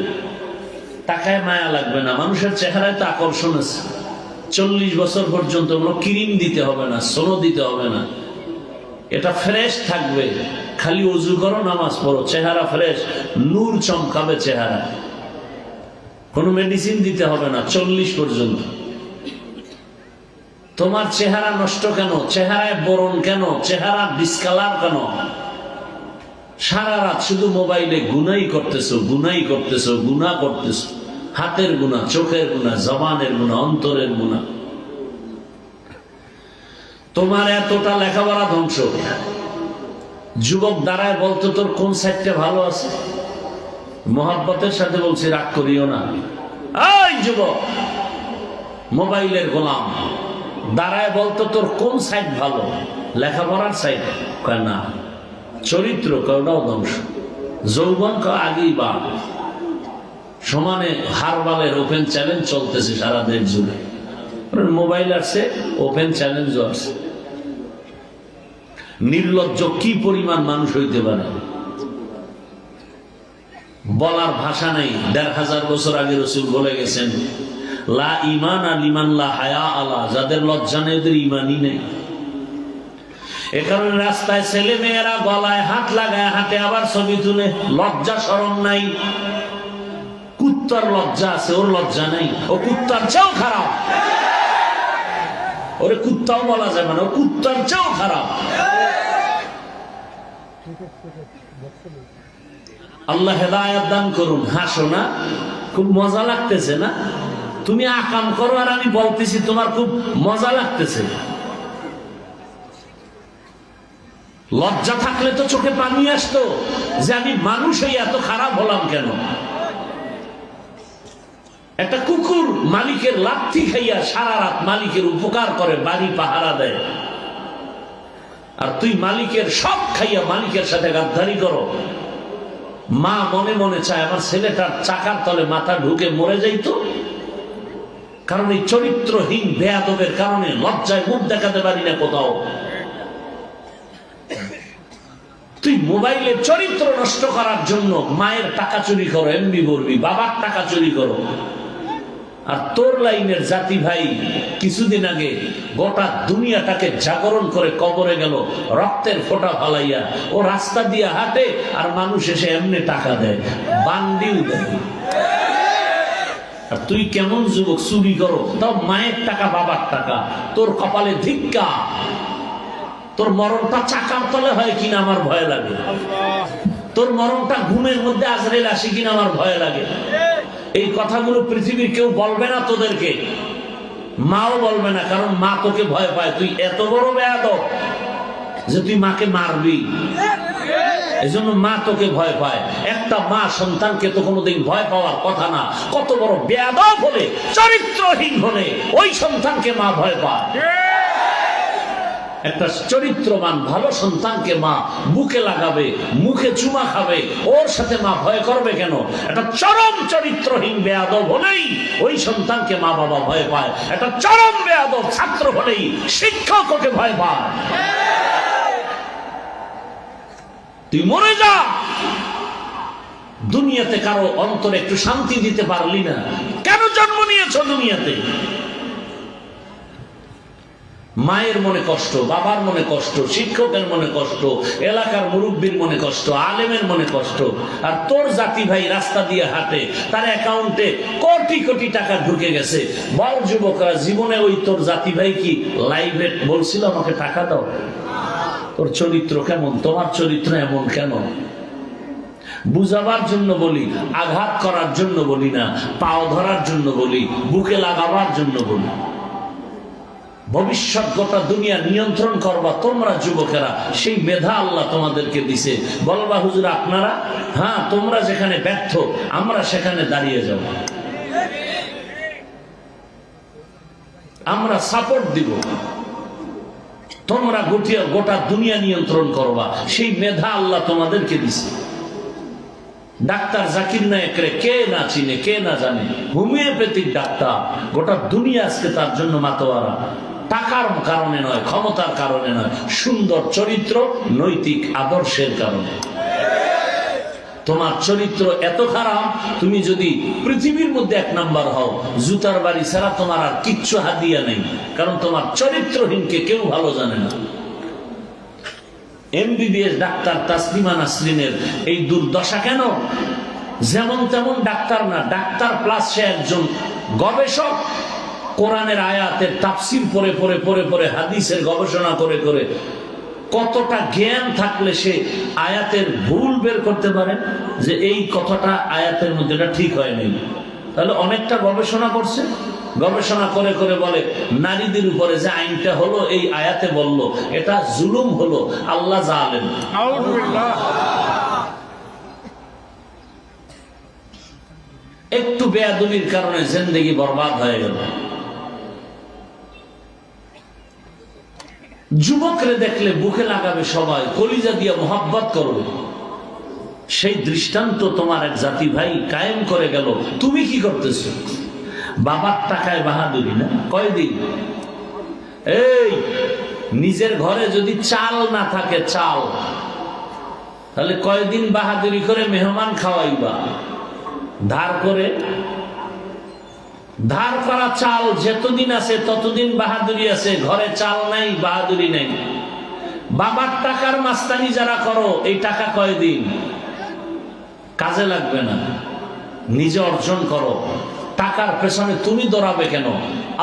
তাকায় মায়া লাগবে না। মানুষের চেহারায় তো আকর্ষণ আছে। 40 বছর পর্যন্ত কোনো ক্রিম দিতে হবে না, সোনো দিতে হবে না, এটা ফ্রেশ থাকবে। খালি ওযু করো, নামাজ পড়ো, চেহারা ফ্রেশ, নূর চমকাবে চেহারা। কোনো মেডিসিন দিতে হবে না 40 পর্যন্ত। তোমার চেহারা নষ্ট কেন? চেহারায় বরণ কেন? চেহারা ডিসকালার কেন? সারা রাত শুধু মোবাইলে গুনাই করতেছো, গুনাই করতেছো, গুনাহ করতেছো। হাতের গুনাহ, চোখের গুনাহ, জবানের গুনাহ, অন্তরের গুনাহ। তোমার এতটা লেখাপড়া ধ্বংস। যুবক দাঁড়ায় বলতো তোর কোন সাইডটা ভালো আছে? মহব্বতের সাথে বলছি, রাগ করিও না। এই যুবক, মোবাইলের গোলাম, দাঁড়ায় বলতো তোর কোন সাইড ভালো? লেখাপড়ার সাইড? না, চরিত্র কয়টাও ধ্বংস। যৌবন আগেই বা সমানে হারবালের ওপেন চ্যালেঞ্জ চলতেছে সারা দেশ জুড়ে। মোবাইল আসছে, ওপেন চ্যালেঞ্জও আছে। নির্লজ্জ কি পরিমাণ মানুষ হইতে পারে বলার ভাষা নেই। ১৫০০ বছর আগে রাসূল বলে গেছেন, লা ঈমান লিমান লা হায়া আলা, যাদের লজ্জা নেই ওদের ঈমানই নেই। এ কারণে রাস্তায় ছেলে মেয়েরা গলায় হাত লাগায় হাঁটে, আবার ছবি তুলে। লজ্জা শরম নাই। কুত্তার লজ্জা আছে, ওর লজ্জা নেই। ও কুত্তার চেয়েও খারাপ। ওরে কুত্তাও বলা যাবে না, ও কুত্তার চেয়েও খারাপ। আল্লাহ হেদায়েত দান করুন। হাসো না, খুব মজা লাগতেছে না? তুমি আকাম করো আর আমি বলতেছি তোমার খুব মজা লাগতেছে। লজ্জা থাকলে তো চোখে পানি আসতো যে আমি মানুষ হই এত খারাপ হলাম কেন। একটা কুকুর মালিকের লাথি খাইয়া সারা রাত মালিকের উপকার করে, বাড়ি পাহারা দেয়, আর তুই মালিকের সব খাইয়া মালিকের সাথে গাদ্দারি করো। মা মনে মনে চায় আমার ছেলেটার চাকার তলে মাথা ঢুকে মরে যাইতো, কারণ এই চরিত্রহীন বেয়াদবের কারণে লজ্জায় মুখ দেখাতে পারি না কোথাও। তুই মোবাইলে চরিত্র নষ্ট করার জন্য মায়ের টাকা চুরি করো, এমবি বলবি, বাবার টাকা চুরি করো। আর তোর লাইনের জাতি ভাই কিছুদিন আগে গোটা দুনিয়াটাকে জাগরণ করে কবরে গেল রক্তের ফোঁটা ফালাইয়া। ও রাস্তা দিয়ে হাঁটে আর মানুষ এসে এমনি টাকা দেয়, বান্ডিও দেয়। আর তুই কেমন যুবক চুরি করো, তাও মায়ের টাকা, বাবার টাকা। তোর কপালে ধিক্কা। তোর মরণটা চাকার তলে হয় কিনা আমার ভয় লাগে। তোর মরণটা ঘুমের মধ্যে আজরাইল আসে কিনা আমার ভয় লাগে। এই কথাগুলো পৃথিবীর কেউ বলবে না তোদেরকে, মাও বলবে না, কারণ মা তোকে ভয় পায়। তুই এত বড় বেয়াদব যে তুই মাকে মারবি, এজন্য মা তোকে ভয় পায়। একটা মা সন্তানকে তো কোনোদিন ভয় পাওয়ার কথা না। কত বড় বেয়াদব হলে, চরিত্রহীন হলে ওই সন্তানকে মা ভয় পায়। একটা চরিত্রবান ভালো সন্তানকে মা বুকে লাগাবে, মুখে চুমা খাবে, ওর সাথে মা ভয় করবে কেন? একটা চরম চরিত্রহীন বেয়াদব হলেই ওই সন্তানকে মা বাবা ভয় পায়। একটা চরম বেয়াদব ছাত্র হলেই শিক্ষক ওকে ভয় পায়। তুই মরে যা, দুনিয়াতে কারো অন্তরে একটু শান্তি দিতে পারলি না। কেন জন্ম নিয়েছ দুনিয়াতে? মায়ের মনে কষ্ট, বাবার মনে কষ্ট, শিক্ষকের মনে কষ্ট, এলাকার মুরব্বীর মনে কষ্ট, আলেমের মনে কষ্ট। আর তোর জাতি ভাই রাস্তা দিয়ে হাঁটে, তার অ্যাকাউন্টে কোটি কোটি টাকা ঢুকে গেছে। বল যুবকরা, জীবনে ওই তোর জাতি ভাই কি লাইভে বলছিল আমাকে টাকা দাও? তোর চরিত্র কেমন? তোমার চরিত্র এমন কেন? বুঝাবার জন্য বলি, আঘাত করার জন্য বলি না, পাও ধরার জন্য বলি, বুকে লাগাবার জন্য বলি। ভবিষ্যৎ গোটা দুনিয়া নিয়ন্ত্রণ করবা তোমরা যুবকেরা, সেই মেধা আল্লাহ তোমাদেরকে দিছে। বলবা হুজুর আপনারা, হ্যাঁ তোমরা যেখানে ব্যর্থ আমরা সেখানে দাঁড়িয়ে যাব, আমরা সাপোর্ট দিব। তোমরা গোটা দুনিয়া নিয়ন্ত্রণ করবা, সেই মেধা আল্লাহ তোমাদেরকে দিছে। ডাক্তার জাকির নায়েকরে কে না চিনে, কে না জানে? হোমিওপ্যাথিক ডাক্তার, গোটা দুনিয়া আজকে তার জন্য মাতোয়ারা। টাকার কারণে নয়, ক্ষমতার কারণে নয়, সুন্দর চরিত্র, নৈতিক আদর্শের কারণে। তোমার চরিত্র এত খারাপ, তুমি যদি পৃথিবীর মধ্যে 1 নাম্বার হও, জুতার বাড়ি ছাড়া তোমার আর কিচ্ছু হাদিয়া নেই, কারণ তোমার চরিত্রহীনকে কেউ ভালো জানে না। MBBS ডাক্তার তাসলিমা নাসরিনের এই দুর্দশা কেন? যেমন তেমন ডাক্তার না, ডাক্তার প্লাস সে একজন গবেষক। কোরআনের আয়াতের তাফসীর পড়ে পড়ে পড়ে পড়ে, হাদিসের গবেষণা করে করে কতটা জ্ঞান থাকলে সে আয়াতের ভুল বের করতে পারে যে এই কথাটা আয়াতের মধ্যে এটা ঠিক হয়নি। তাহলে অনেকটা গবেষণা করছে, গবেষণা করে করে বলে নারীদের উপরে যে আইনটা হলো এই আয়াতে বললো এটা জুলুম হলো, আল্লাহ জালেম। একটু বেয়াদবির কারণে জিন্দেগি বরবাদ হয়ে গেল। যুবকরে দেখলে বুকে লাগাবে সবাই, কলিজা দিয়ে মোহাব্বত করবে। সেই দৃষ্টান্ত তোমার এক জাতি ভাই কায়েম করে গেল। তুমি কি করতেছো? বাবার টাকায় বাহাদুরি না? কয়দিন এই নিজের ঘরে যদি চাল না থাকে, চাল, তাহলে কয়দিন বাহাদুরি করে মেহমান খাওয়াইবা? ধার করে, ধার করা চাল যতদিন আছে ততদিন বাহাদুরি আছে, ঘরে চাল নাই, বাহাদুরি নাই। বাবার টাকার মাস্তানি যারা করো, এই টাকা কয়দিন কাজে লাগবে না, নিজে অর্জন করো। টাকার পেছনে তুমি দৌড়াবে কেন?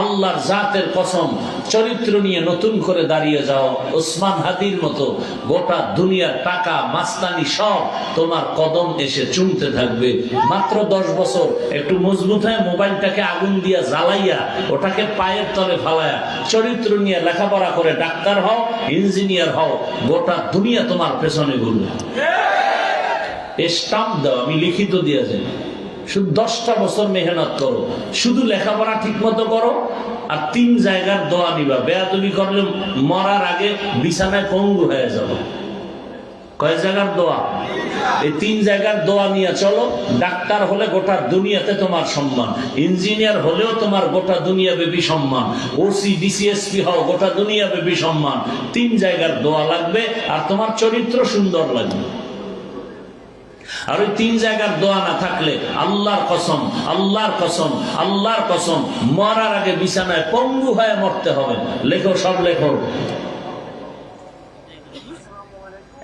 আল্লাহর জাতের কসম, চরিত্র নিয়ে নতুন করে দাঁড়িয়ে যাও। ওসমান হাদির মতো গোটা দুনিয়ার টাকা মাস্তানি সব তোমার কদম এসে চুমতে থাকবে। মাত্র 10 বছর একটু মজবুত হয়ে মোবাইলটাকে আগুন দিয়া জ্বালাইয়া ওটাকে পায়ের তলে ফালায়া চরিত্র নিয়ে লেখাপড়া করে ডাক্তার হও, ইঞ্জিনিয়ার হও, গোটা দুনিয়া তোমার পেছনে ঘুরবে। স্টাম্প দাও, আমি লিখিত দিয়ে যাই। শুধু 10টা বছর মেহনত করো, শুধু লেখাপড়া ঠিক মতো করো, আর 3 জায়গার দোয়া নিবা। বেয়াদবি করলে মরার আগে বিছানায় পঙ্গু হয়ে যাবো। কয় জায়গার দোয়া? এই 3 জায়গার দোয়া নিয়ে চলো। ডাক্তার হলে গোটা দুনিয়াতে তোমার সম্মান, ইঞ্জিনিয়ার হলেও তোমার গোটা দুনিয়া ব্যাপী সম্মান, ওসি ডিসিএসপি হও, গোটা দুনিয়া ব্যাপী সম্মান। 3 জায়গার দোয়া লাগবে, আর তোমার চরিত্র সুন্দর লাগবে। আর ওই 3 জায়গার দোয়া না থাকলে আল্লাহর কসম, আল্লাহর কসম, আল্লাহর কসম, মরার আগে বিছানায় পঙ্গু হয়ে মরতে হবে। লেখো, সব লেখো।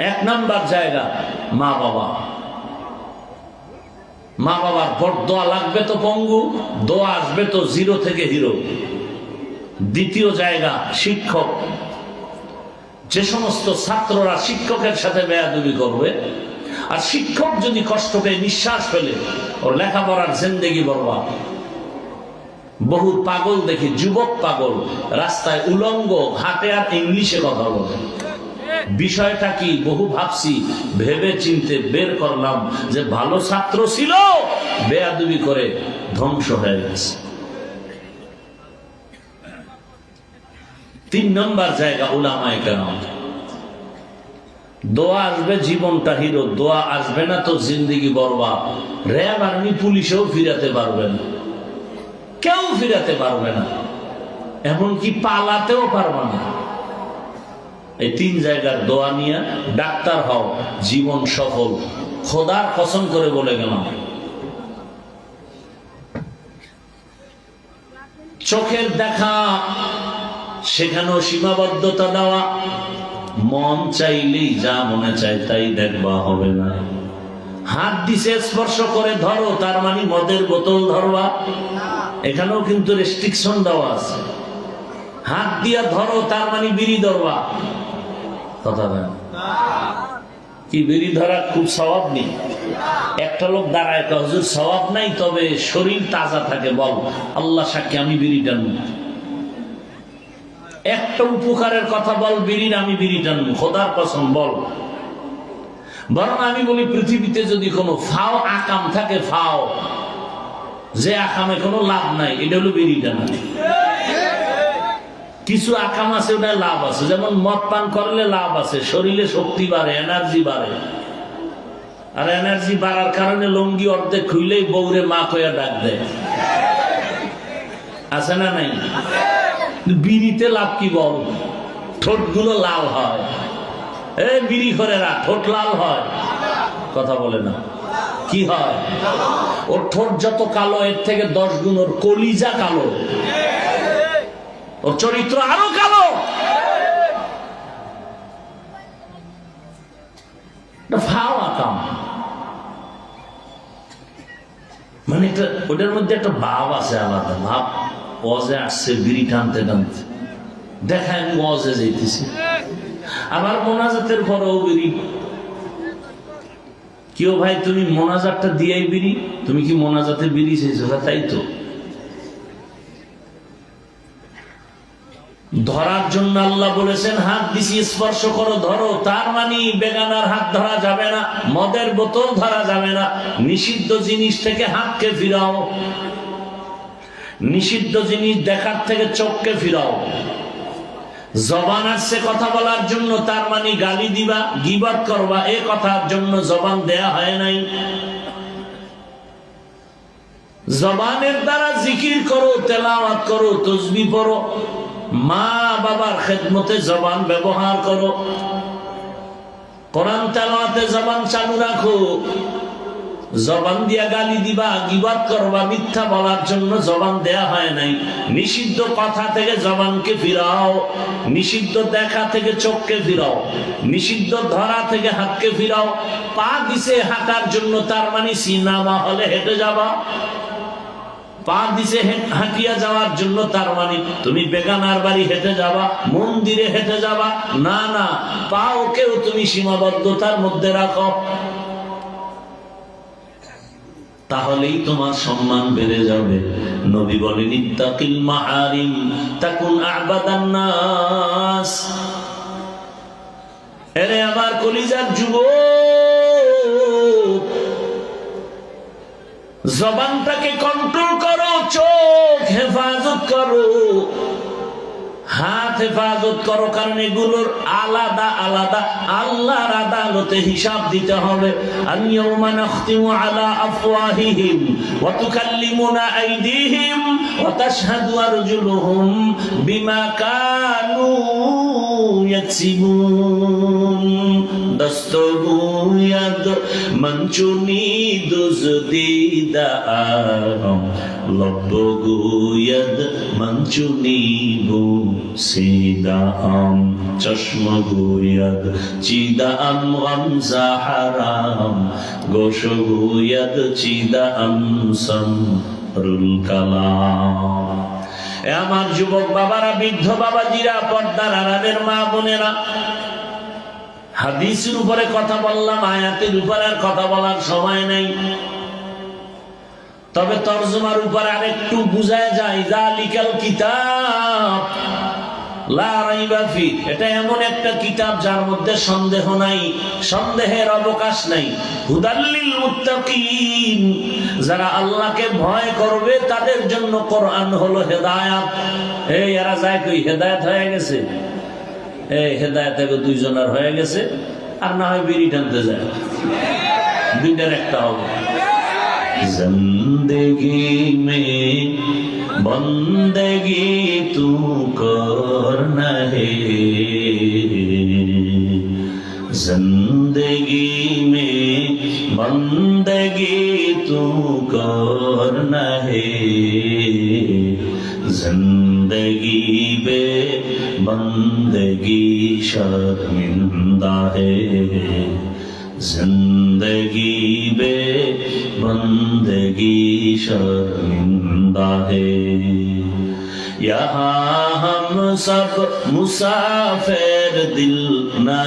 1 নাম্বার জায়গা মা বাবা। মা বাবার বড় দোয়া লাগবে তো পঙ্গু, দোয়া আসবে তো 0 থেকে হিরো। দ্বিতীয় জায়গা শিক্ষক। যে সমস্ত ছাত্ররা শিক্ষকের সাথে বেয়াদবি করবে, আর শিক্ষক যদি কষ্ট পেয়ে নিঃশ্বাস ফেলে, ওর লেখাপড়ার জিন্দেগি বরবাদ। বহু পাগল দেখি, যুবক পাগল, রাস্তায় উলঙ্গ হাঁটে আর ইংলিশে কথা বলে। বিষয়টা কি? বহু ভাবছি, ভেবে চিনতে বের করলাম যে ভালো ছাত্র ছিল, বেয়াদবি করে ধ্বংস হয়ে গেছে। 3 নম্বর জায়গা উলামায়ে কেরাম। দোয়া আসবে, জীবনটা হিরো। দোয়া আসবে না তো জিন্দেগি বরবাদ। র্যাব আর্মি পুলিশেও ফিরাতে পারবে না, কেউ ফিরাতে পারবে না, এমনকি পালাতেও পারবে না। এই 3 জায়গার দোয়া নিয়ে ডাক্তার হও, জীবন সফল। খোদার কসম করে বলে গেলাম। চোখের দেখা, সেখানেও সীমাবদ্ধতা দেওয়া। মন চাইলেই যা মনে চায় তাই দেখবা, হবে না। হাত দিছে স্পর্শ করে ধরো, তার মানে মদের বোতল ধরবা, এখানেও কিন্তু রেস্ট্রিকশন দেওয়া আছে। হাত দিয়া ধরো, তার মানে বিড়ি ধরবা, কথা না কি? বিড়ি ধরা খুব সওয়াব নেই। একটা লোক দাঁড়ায়, হুজুর সওয়াব নাই, তবে শরীর তাজা থাকে। বল, আল্লাহ সাক্ষী আমি বিড়ি টানবো। একটা উপকারের কথা বল, বিড়ির আমি বিড়ি টানবো, খোদার কসম বল। বরং আমি বলি, পৃথিবীতে যদি কোনো ফাও আকাম থাকে, ফাও যে আকামে কোনো লাভ নাই, এটা হলো বিড়ি টানা। কিছু আকাম আছে ওটা লাভ আছে, যেমন মদ পান করলে লাভ আছে, শরীরে শক্তি বাড়ে, এনার্জি বাড়ে। আর এনার্জি বাড়ার কারণে লঙ্গি অর্ধেক খুইলেই বউরে মা কইয়া ডাক দেয়, আছে না নাই? বিড়িতে লাভ কি বল? ঠোঁট গুলো লাল হয়। বিড়ি করে ঠোঁট লাল হয়, কথা বলে না। কি হয়? ওর ঠোঁট যত কালো এর থেকে 10 গুণ ওর কলিজা কালো, ওর চরিত্র আরো কালো। ফাওয়া কাম মানে ওটার মধ্যে একটা ভাব আছে, আলাদা ভাব। ওয়াজে আসছে বিড়ি টানতে টানতে, দেখায় আমি ওয়াজে যাইতেছি, আবার মোনাজাতের পরেও বিড়ি। কেউ ভাই তুমি মোনাজাতটা দিয়াই বিড়ি, তুমি কি মোনাজাতে বিড়ি চাইছো? তাই তো। ধরার জন্য আল্লাহ বলেছেন হাত দিছি স্পর্শ করো, ধরো। তার মানে বেগানার হাত ধরা যাবে না, মদের বোতল ধরা যাবে না, নিষিদ্ধ জিনিস থেকে হাতকে ফিরাও, নিষিদ্ধ জিনিস দেখার থেকে চোখকে ফিরাও। জবান আসছে কথা বলার জন্য, তার মানে গালি দিবা, গীবত করবা, এ কথার জন্য জবান দেয়া হয় নাই। জবানের দ্বারা জিকির করো, তেলাওয়াত করো, তাসবিহ পড়ো, মা বাবার খেদমতে জবান ব্যবহার করো, কোরআন তেলাওয়াতে জবান চালু রাখো। জবান দিয়া গালি দিবা, গীবত করবা, মিথ্যা বলার জন্য জবান দেয়া হয় নাই। নিষিদ্ধ কথা থেকে জবানকে ফিরাও, নিষিদ্ধ দেখা থেকে চোখকে ফিরাও, নিষিদ্ধ ধরা থেকে হাতকে ফিরাও। পা দিছে হাঁটার জন্য, তার মানে সিনেমা হলে হেঁটে যাবা। পা দিছে হাঁটিয়া যাওয়ার জন্য, তার মানে তুমি বেগানার বাড়ি হেঁটে যাবা, মন্দিরে হেঁটে যাবা না। না, পা ওকেও তুমি সীমাবদ্ধতার মধ্যে রাখো, তাহলেই তোমার সম্মান বেড়ে যাবে। নবী বলেন ইত্তাকিল মাহারিম তাকুন আবাদান নাস। এরে আমার কলিজার যুবক, জবানটাকে কন্ট্রোল করো, চোখ হেফাজত করো, হাত হেফাজত করো, কারণ এগুলোর আলাদা আলাদা আল্লাহর আদালতে হিসাব দিতে হবে। আল-ইয়াওমা নাখতিমু আলা আফওয়াহিহিম ওয়া তুকাল্লিমুনা আইদিহিম ওয়া তাশহাদু আরজুলুহুম বিমা কানু ইয়াকসিবুন। দস্তগুয়াদ মঞ্চুনি দুজদিদা আরম লব্বগুয়াদ মঞ্চুনি বু সিদাম চশমগুয়াদ চিদাম গামজা হারাম গোশগুয়াদ চিদাম সমরুল কালাম। এ আমার যুবক বাবারা, বৃদ্ধ বাবাজিরা, পর্দার আড়ালের মা বোনেরা, হাদিসের উপরে কথা বললাম, আয়াতের উপরে আর কথা বলার সময় নাই। তবে তরজমার উপরে আরেকটু বুঝায় যায়, যালিকাল কিতাব লা রাইবা ফি। এটা এমন একটা কিতাব যার মধ্যে সন্দেহ নাই, সন্দেহের অবকাশ নাই। হুদাল্লিল মুত্তাকিন, যারা আল্লাহকে ভয় করবে তাদের জন্য কোরআন হলো হেদায়েত। এই এরা যায় কই, হেদায়েত হয়ে গেছে। এই হেদায়েত থেকে দুইজনের হয়ে গেছে, আর না হয় বিড়ি টানতে যায়, দুইটার একটা হবে। জিন্দেগি মে বন্দেগি তু করনা হে, জিন্দেগি মে বন্দেগি তু করনা হে, जिंदगी बे बंदगी शर्मिंदा है, जिंदगी बे बंदगी शर्मिंदा है। यहाँ हम सब मुसाफिर, दिल ना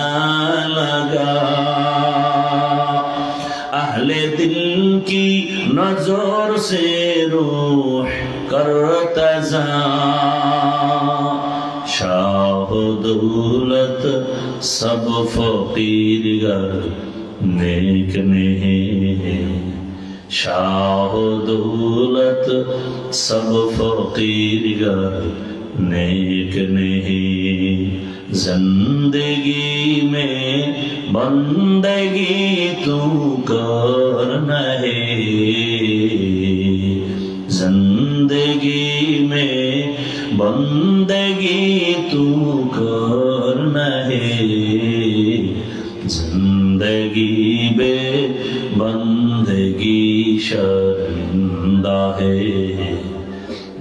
लगा अहले दिल की नजर से रूह करता जा, शाह दौलत सब फकीर गर नेक नहीं, शाह दौलत सब फकीर गर नेक नहीं। जिंदगी में बंदगी तू करना है, जिंदगी में बंदगी तू करना है, जिंदगी में बंदगी बंदगी शर्मिंदा है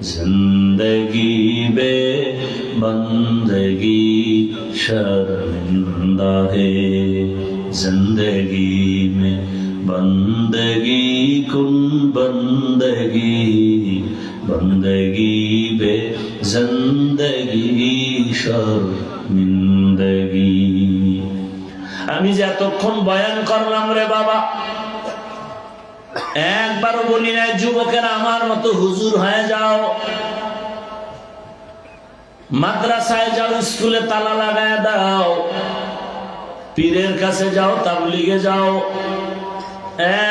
जिंदगी बे बंदगी शर्मिंदा है जिंदगी में बंदगी कुन बंदगी बंदगी बे जिंदगी शर्मिंदगी। আমি যে এতক্ষণ বয়ান করলাম রে বাবা, একবারও বলি না যুবকেরা আমার মতো হুজুর হয়ে যাও, মাদ্রাসায় যাও, স্কুলে তালা লাগায় দাও, পীরের কাছে যাও, তাবলিগে যাও।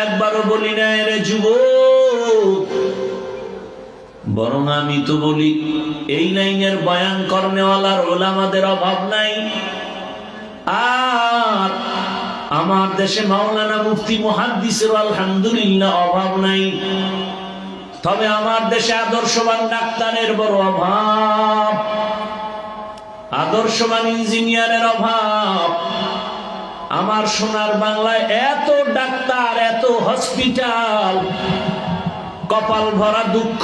একবারও বলি না রে যুবক, বরং আমি তো বলি এই লাইনের বয়ান করনেওয়ালার ওলামাদের অভাব নাই। আর আমার দেশে মাওলানা মুফতি মুহাদ্দিসের আলহামদুলিল্লাহ অভাব নাই। তবে আমার দেশে আদর্শবান ডাক্তারের বড় অভাব, আদর্শবান ইঞ্জিনিয়ারের অভাব। আমার সোনার বাংলায় এত ডাক্তার, এত হসপিটাল, কপাল ভরা দুঃখ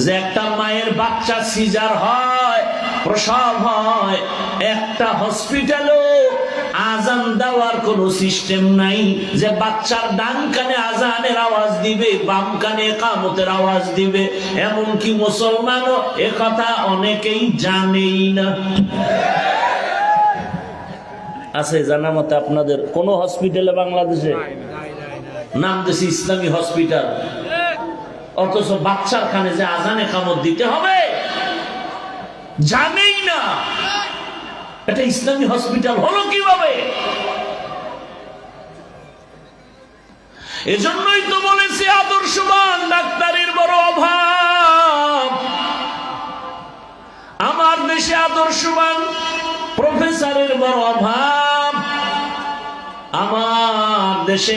যে একটা মায়ের বাচ্চা সিজার হয়, প্রসব হয়, একটা হসপিটালও আজান দেওয়ার কোন সিস্টেম নাই যে বাচ্চার ডান কানে আজানের আওয়াজ দিবে, বাম কানে ইকামতের আওয়াজ দিবে। এমনকি মুসলমানও একথা অনেকেই জানেই না। আছে জানা মতে আপনাদের কোন হসপিটালে বাংলাদেশে নাম দিয়েছে ইসলামী হসপিটাল, অথচ বাচ্চার কানে যে আজান ইকামত দিতে হবে জানেই না। এটা ইসলামী হসপিটাল হলো কিভাবে? এজন্যই তো বলেছি আদর্শবান ডাক্তারের বড় অভাব। আমার দেশে আদর্শবান প্রফেসরের বড় অভাব। আমার দেশে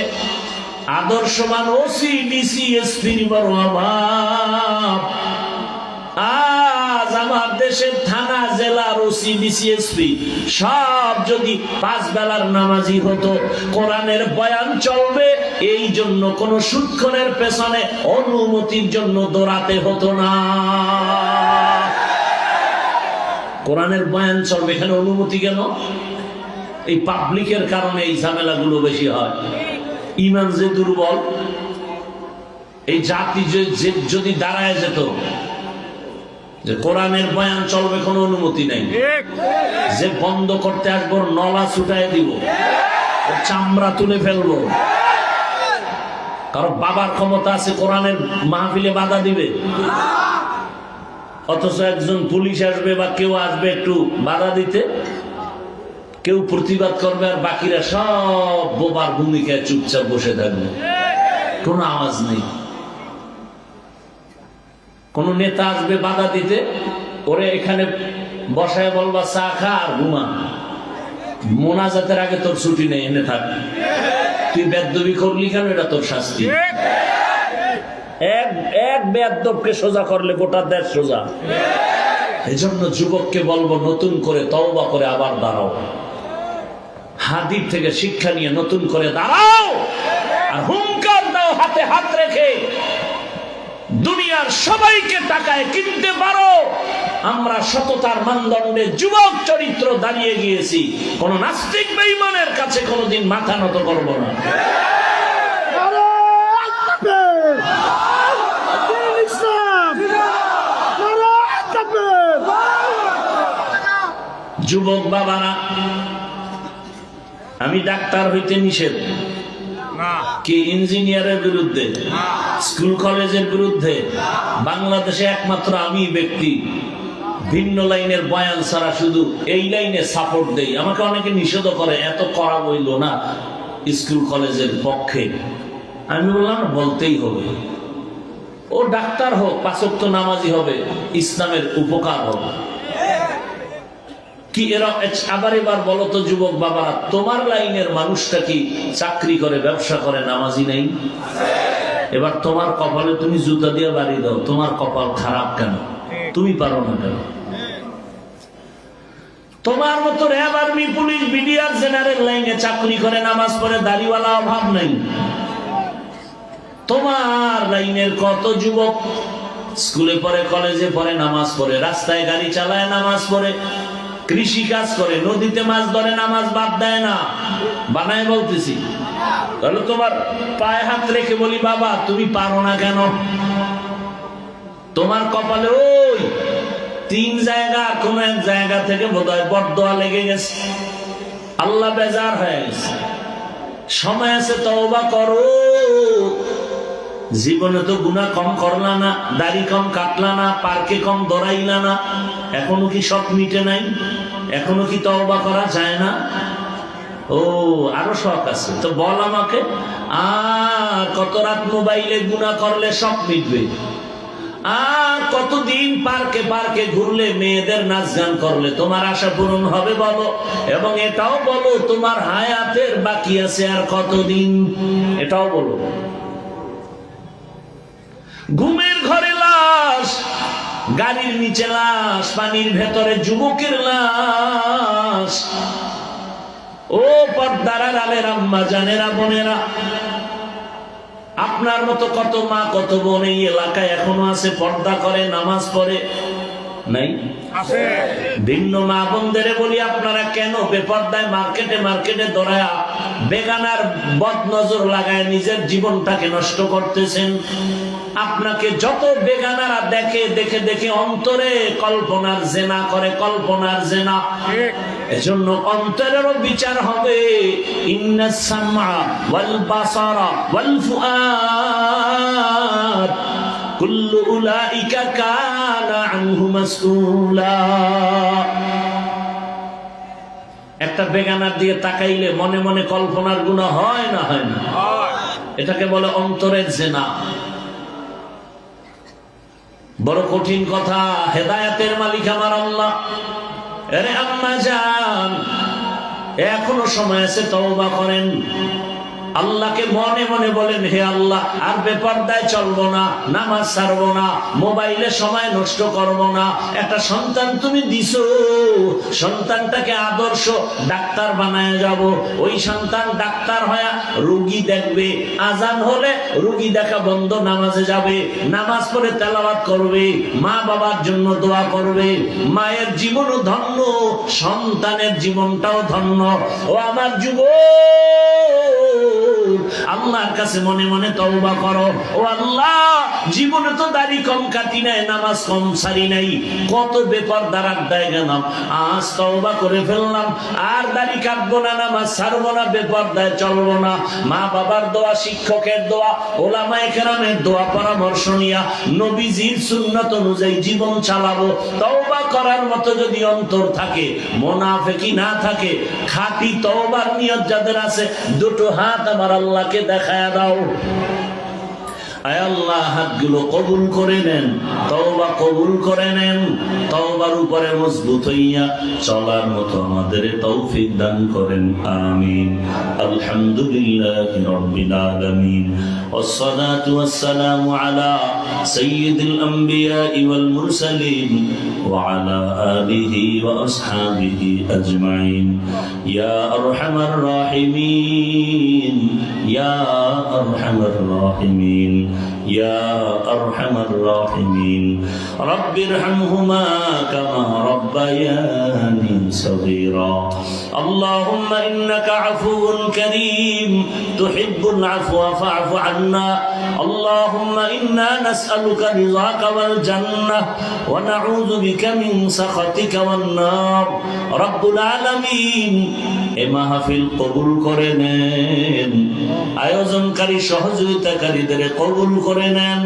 আদর্শবান ওসি ডিসি এসপির বড় অভাব। আজ আমার দেশের থানা, জেলার ওসি ডিসি এসপি সব যদি 5 বেলার নামাজি হতো, কোরআনের বয়ান চলবে, এই জন্য কোন সুদখোরের পেছনে অনুমতির জন্য দৌড়াতে হতো না। কোরআনের বয়ান চলবে, এখানে অনুমতি কেন? এই পাবলিকের কারণে এই ঝামেলাগুলো বেশি হয়। ইমান যে দুর্বল, এই জাতি যদি দাঁড়ায় যেত যে কোরআনের বয়ান চলবে, কোনো অনুমতি নাই, যে বন্ধ করতে আসবো নলা ছুটাই দিব, চামড়া তুলে ফেলবো। কারণ বাবার ক্ষমতা আছে কোরআনের মাহফিলে বাধা দিবে, অথচ একজন পুলিশ আসবে বা কেউ আসবে একটু বাধা দিতে, কেউ প্রতিবাদ করবে, আর বাকিরা সব বোবার ভূমিকায় চুপচাপ বসে থাকবে, কোনো আওয়াজ নেই। কোন নেতা আসবে বাধা দিতে, ওরে এখানে বসায় বলবা চা খা আর ঘুমা, মোনাজাতের আগে তোর ছুটি নেই, এনে থাক, তুই বেদবি করলি কেন, এটা তোর শাস্তি। এক বেদবকে সোজা করলে গোটা দেশ সোজা। এজন্য যুবককে বলবো নতুন করে তওবা করে আবার দাঁড়াও, হাদিস থেকে শিক্ষা নিয়ে নতুন করে দাঁড়াও, আর হুঙ্কার দাও হাতে হাত রেখে, দুনিয়ার সবাইকে টাকায় কিনতে পারো। আমরা সততার মানদণ্ডে যুবক চরিত্র দাঁড়িয়ে গিয়েছি, কোন নাস্তিক বেঈমানের কাছে কোনদিন মাথা নত করব না। যুবক বাবারা, আমি ডাক্তার হইতে নিষেধ, কি ইঞ্জিনিয়ারের বিরুদ্ধে, স্কুল কলেজের বিরুদ্ধে। বাংলাদেশে একমাত্র আমি ব্যক্তি ভিন্ন লাইনের বয়ান ছাড়া শুধু এই লাইনে সাপোর্ট দেই। আমাকে অনেকে নিষেধ করে, এত করা বইল না স্কুল কলেজের পক্ষে। আমি বললাম বলতেই হবে, ও ডাক্তার হোক, 5 ওয়াক্ত নামাজি হবে, ইসলামের উপকার হবে। কি এরা আবার এবার বলো তো যুবক বাবা, তোমার লাইনের মানুষটা কি চাকরি করে, ব্যবসা করে, নামাজি নেই? এবার তোমার কপালে তুমি জুতা দিয়ে বাড়ি দাও, তোমার কপাল খারাপ কেন? তুমি পারো না কেন? তোমার মতো RAB, army, police, BDR, general লাইনে চাকরি করে নামাজ পড়ে দাড়িওয়ালা অভাব নাই। তোমার লাইনের কত যুবক স্কুলে পড়ে, কলেজে পড়ে, নামাজ পড়ে, রাস্তায় গাড়ি চালায়, নামাজ পড়ে, কৃষি কাজ করে, নদীতে মাছ ধরে, নামাজ বাদ দেয় না। বানায় বলতেছি। তাহলে তোমার পায়ে হাত রেখে বলি, বাবা তুমি পারো না কেন? তোমার কপালে ওই 3 জায়গা, কোন এক জায়গা থেকে বোধহয় বদদোয়া লেগে গেছে, আল্লাহ বেজার হয়ে গেছে। সময় আছে, তওবা করো। জীবনে তো গুনাহ কম করলা না, দাড়ি কম কাটলা না, পার্কে কম দৌড়াইলা না, এখনো কি শখ মিটে নাই? এখনো কি তওবা করা যায় না? ও আরো শখ আছে তো বল আমাকে। আর কত রাত মোবাইলে গুনাহ করলে শখ মিটবে? আর কতদিন পার্কে পার্কে ঘুরলে, মেয়েদের নাচ গান করলে তোমার আশা পূরণ হবে বলো? এবং এটাও বলো তোমার হায়াতের বাকি আছে আর কতদিন, এটাও বলো। ঘুমের ঘরে লাশ, গাড়ির নিচে লাশ, পানির ভেতরে যুবকের লাশ। ও পর্দার আড়ালের আম্মা জানেরা, বোনেরা, আপনার মতো কত মা কত বোন এই এলাকায় এখনো আছে, পর্দা করে, নামাজ পড়ে নাই? ভিন্ন মা বোনদের বলি, আপনারা কেন বেপর্দায় মার্কেটে মার্কেটে দৌড়ায়া বেগানার বদ নজর লাগায় নিজের জীবনটাকে নষ্ট করতেছেন? আপনাকে যত বেগানারা দেখে দেখে দেখে অন্তরে কল্পনার জেনা করে, কল্পনার জেনা। এজন্য অন্তরেরও বিচার হবে। ইন্নাস সামআ ওয়াল বাসারা ওয়াল ফুআদ কুল্লু উলাইকা কানা আনহু মাসউলা। একটা বেগানার দিকে তাকাইলে মনে মনে কল্পনার গুনাহ হয় না? হয় না? এটাকে বলে অন্তরের জেনা। বড় কঠিন কথা। হেদায়েতের মালিক আমার আল্লাহ। আরে আম্মা জান, এখনো সময় আছে, তওবা করেন। আল্লাহকে মনে মনে বলেন, হে আল্লাহ, আর বেপরদায় চলবো না, নামাজ ছাড়বো না, মোবাইলে সময় নষ্ট করবো না। একটা সন্তান তুমি দিছো, সন্তানটাকে আদর্শ ডাক্তার বানায় যাব। ওই সন্তান ডাক্তার হয়ে রোগী দেখবে, আজান হলে রোগী দেখা বন্ধ, নামাজে যাবে, নামাজ পড়ে তেলাওয়াত করবে, মা বাবার জন্য দোয়া করবে। মায়ের জীবনও ধন্য, সন্তানের জীবনটাও ধন্য। ও আমার যুবক, আল্লাহর কাছে মনে মনে তওবা করো। ও আল্লাহ, জীবনে তো দাড়ি কম কাটি নাই, নামাজ কম সারি নাই, কত বেপরদার আড্ডায় গেলাম, আজ তওবা করে ফেললাম, আর দাড়ি কাটবো না, নামাজ ছাড়বো না, বেপরদায় চলবো না। মা বাবার দোয়া, শিক্ষকের দোয়া, ওলামায়ে কেরামের দোয়া পরামর্শ নিয়া নবীজির সুন্নাত অনুযায়ী জীবন চালাবো। তওবা করার মতো যদি অন্তর থাকে, মুনাফিকি না থাকে, খাঁটি তওবার নিয়ত যাদের আছে, দুটো হাত আমার আল্লাহকে দেখায় দাও। আয় আল্লাহ, হাতগুলো কবুল করে নেন, তওবা কবুল করে নেন। তওবার উপরে মজবুত হইয়া চলার মতো আমাদের তৌফিক দান করেন, আমিন। আলহামদুলিল্লাহি রাব্বিল আলামিন, ওয়াসসালাতু ওয়াসসালামু আলা সাইয়্যিদিল আমবিয়াই ওয়াল মুরসালিন ওয়া আলা আলিহি ওয়া আসহাবিহি আজমাইন। ইয়া আরহামার রাহিমিন, ইয়া আরহামার রাহিমিন, يا أرحم الراحمين. رب ارحمهما كما ربياني صغيرا. اللهم إنك عفو كريم تحب العفو فاعف عنا. اللهم إنا نسألك رضاك والجنة ونعوذ بك من سخطك والنار. رب العالمين, এ মাহফিল কবুল করে নেন, আয়োজনকারী সহযোগিতাকারীদের কবুল করে নেন।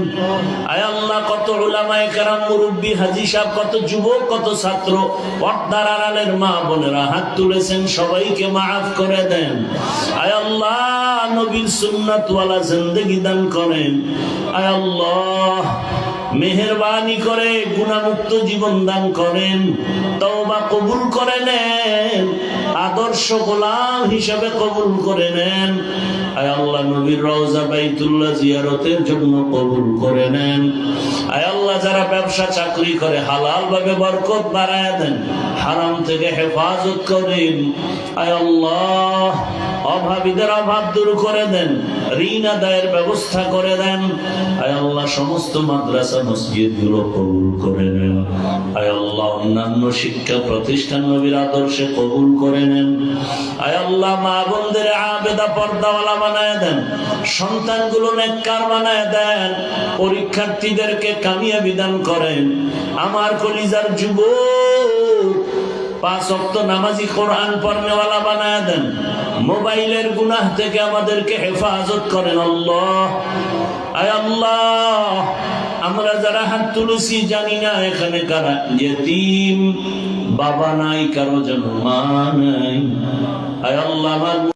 আয় আল্লাহ, কত উলামায়ে কেরাম, মুরব্বী, হাজী সাহেব, কত যুবক, কত ছাত্র, পর্দার আড়ালের মা বোনেরা হাত তুলেছেন, সবাইকে মাফ করে দেন। আয় আল্লাহ, নবীর সুন্নাতওয়ালা জিন্দেগি দান করেন। আয় আল্লাহ, মেহেরবানি করে গুনাহমুক্ত জীবন দান করেন, তওবা কবুল করে নেন, আদর্শ গোলাম হিসাবে কবুল করে নেন। আয় আল্লাহ, নবীর রওজা বাইতুল্লাহ জিয়ারতের জন্য কবুল করে নেন। আয় আল্লাহ যারা ব্যবসা চাকরি করে হালাল ভাবে বরকত বাড়ায় দেন, হারাম থেকে হেফাজত করেন। আয় আল্লাহ অভাবীদের অভাব দূর করে দেন, ঋণ আদায়ের ব্যবস্থা করে দেন। আয় আল্লাহ সমস্ত মাদ্রাসা মসজিদ গুলো কবুল করে নেন। আয় আল্লাহ অন্যান্য শিক্ষা প্রতিষ্ঠান নবীর আদর্শে কবুল করে নেন। আয় আল্লাহ মা বোনদের আবেদা পর্দাওয়ালা বানায় দেন, সন্তানগুলো নেককার বানায় দেন, পরীক্ষার্থীদেরকে কামিয়াবি দান করেন। আমার কলিজার যুবক 5 ওয়াক্ত নামাজি কোরআন পড়নেওয়ালা বানায় দেন, মোবাইলের গুনাহ থেকে আমাদেরকে হেফাজত করেন আল্লাহ। আয় আল্লাহ আমরা যারা হাত তুলেছি জানি না এখানে কারা ইয়েতিম, বাবা নাই, কারো যেন মা নাই। আয় আল্লাহ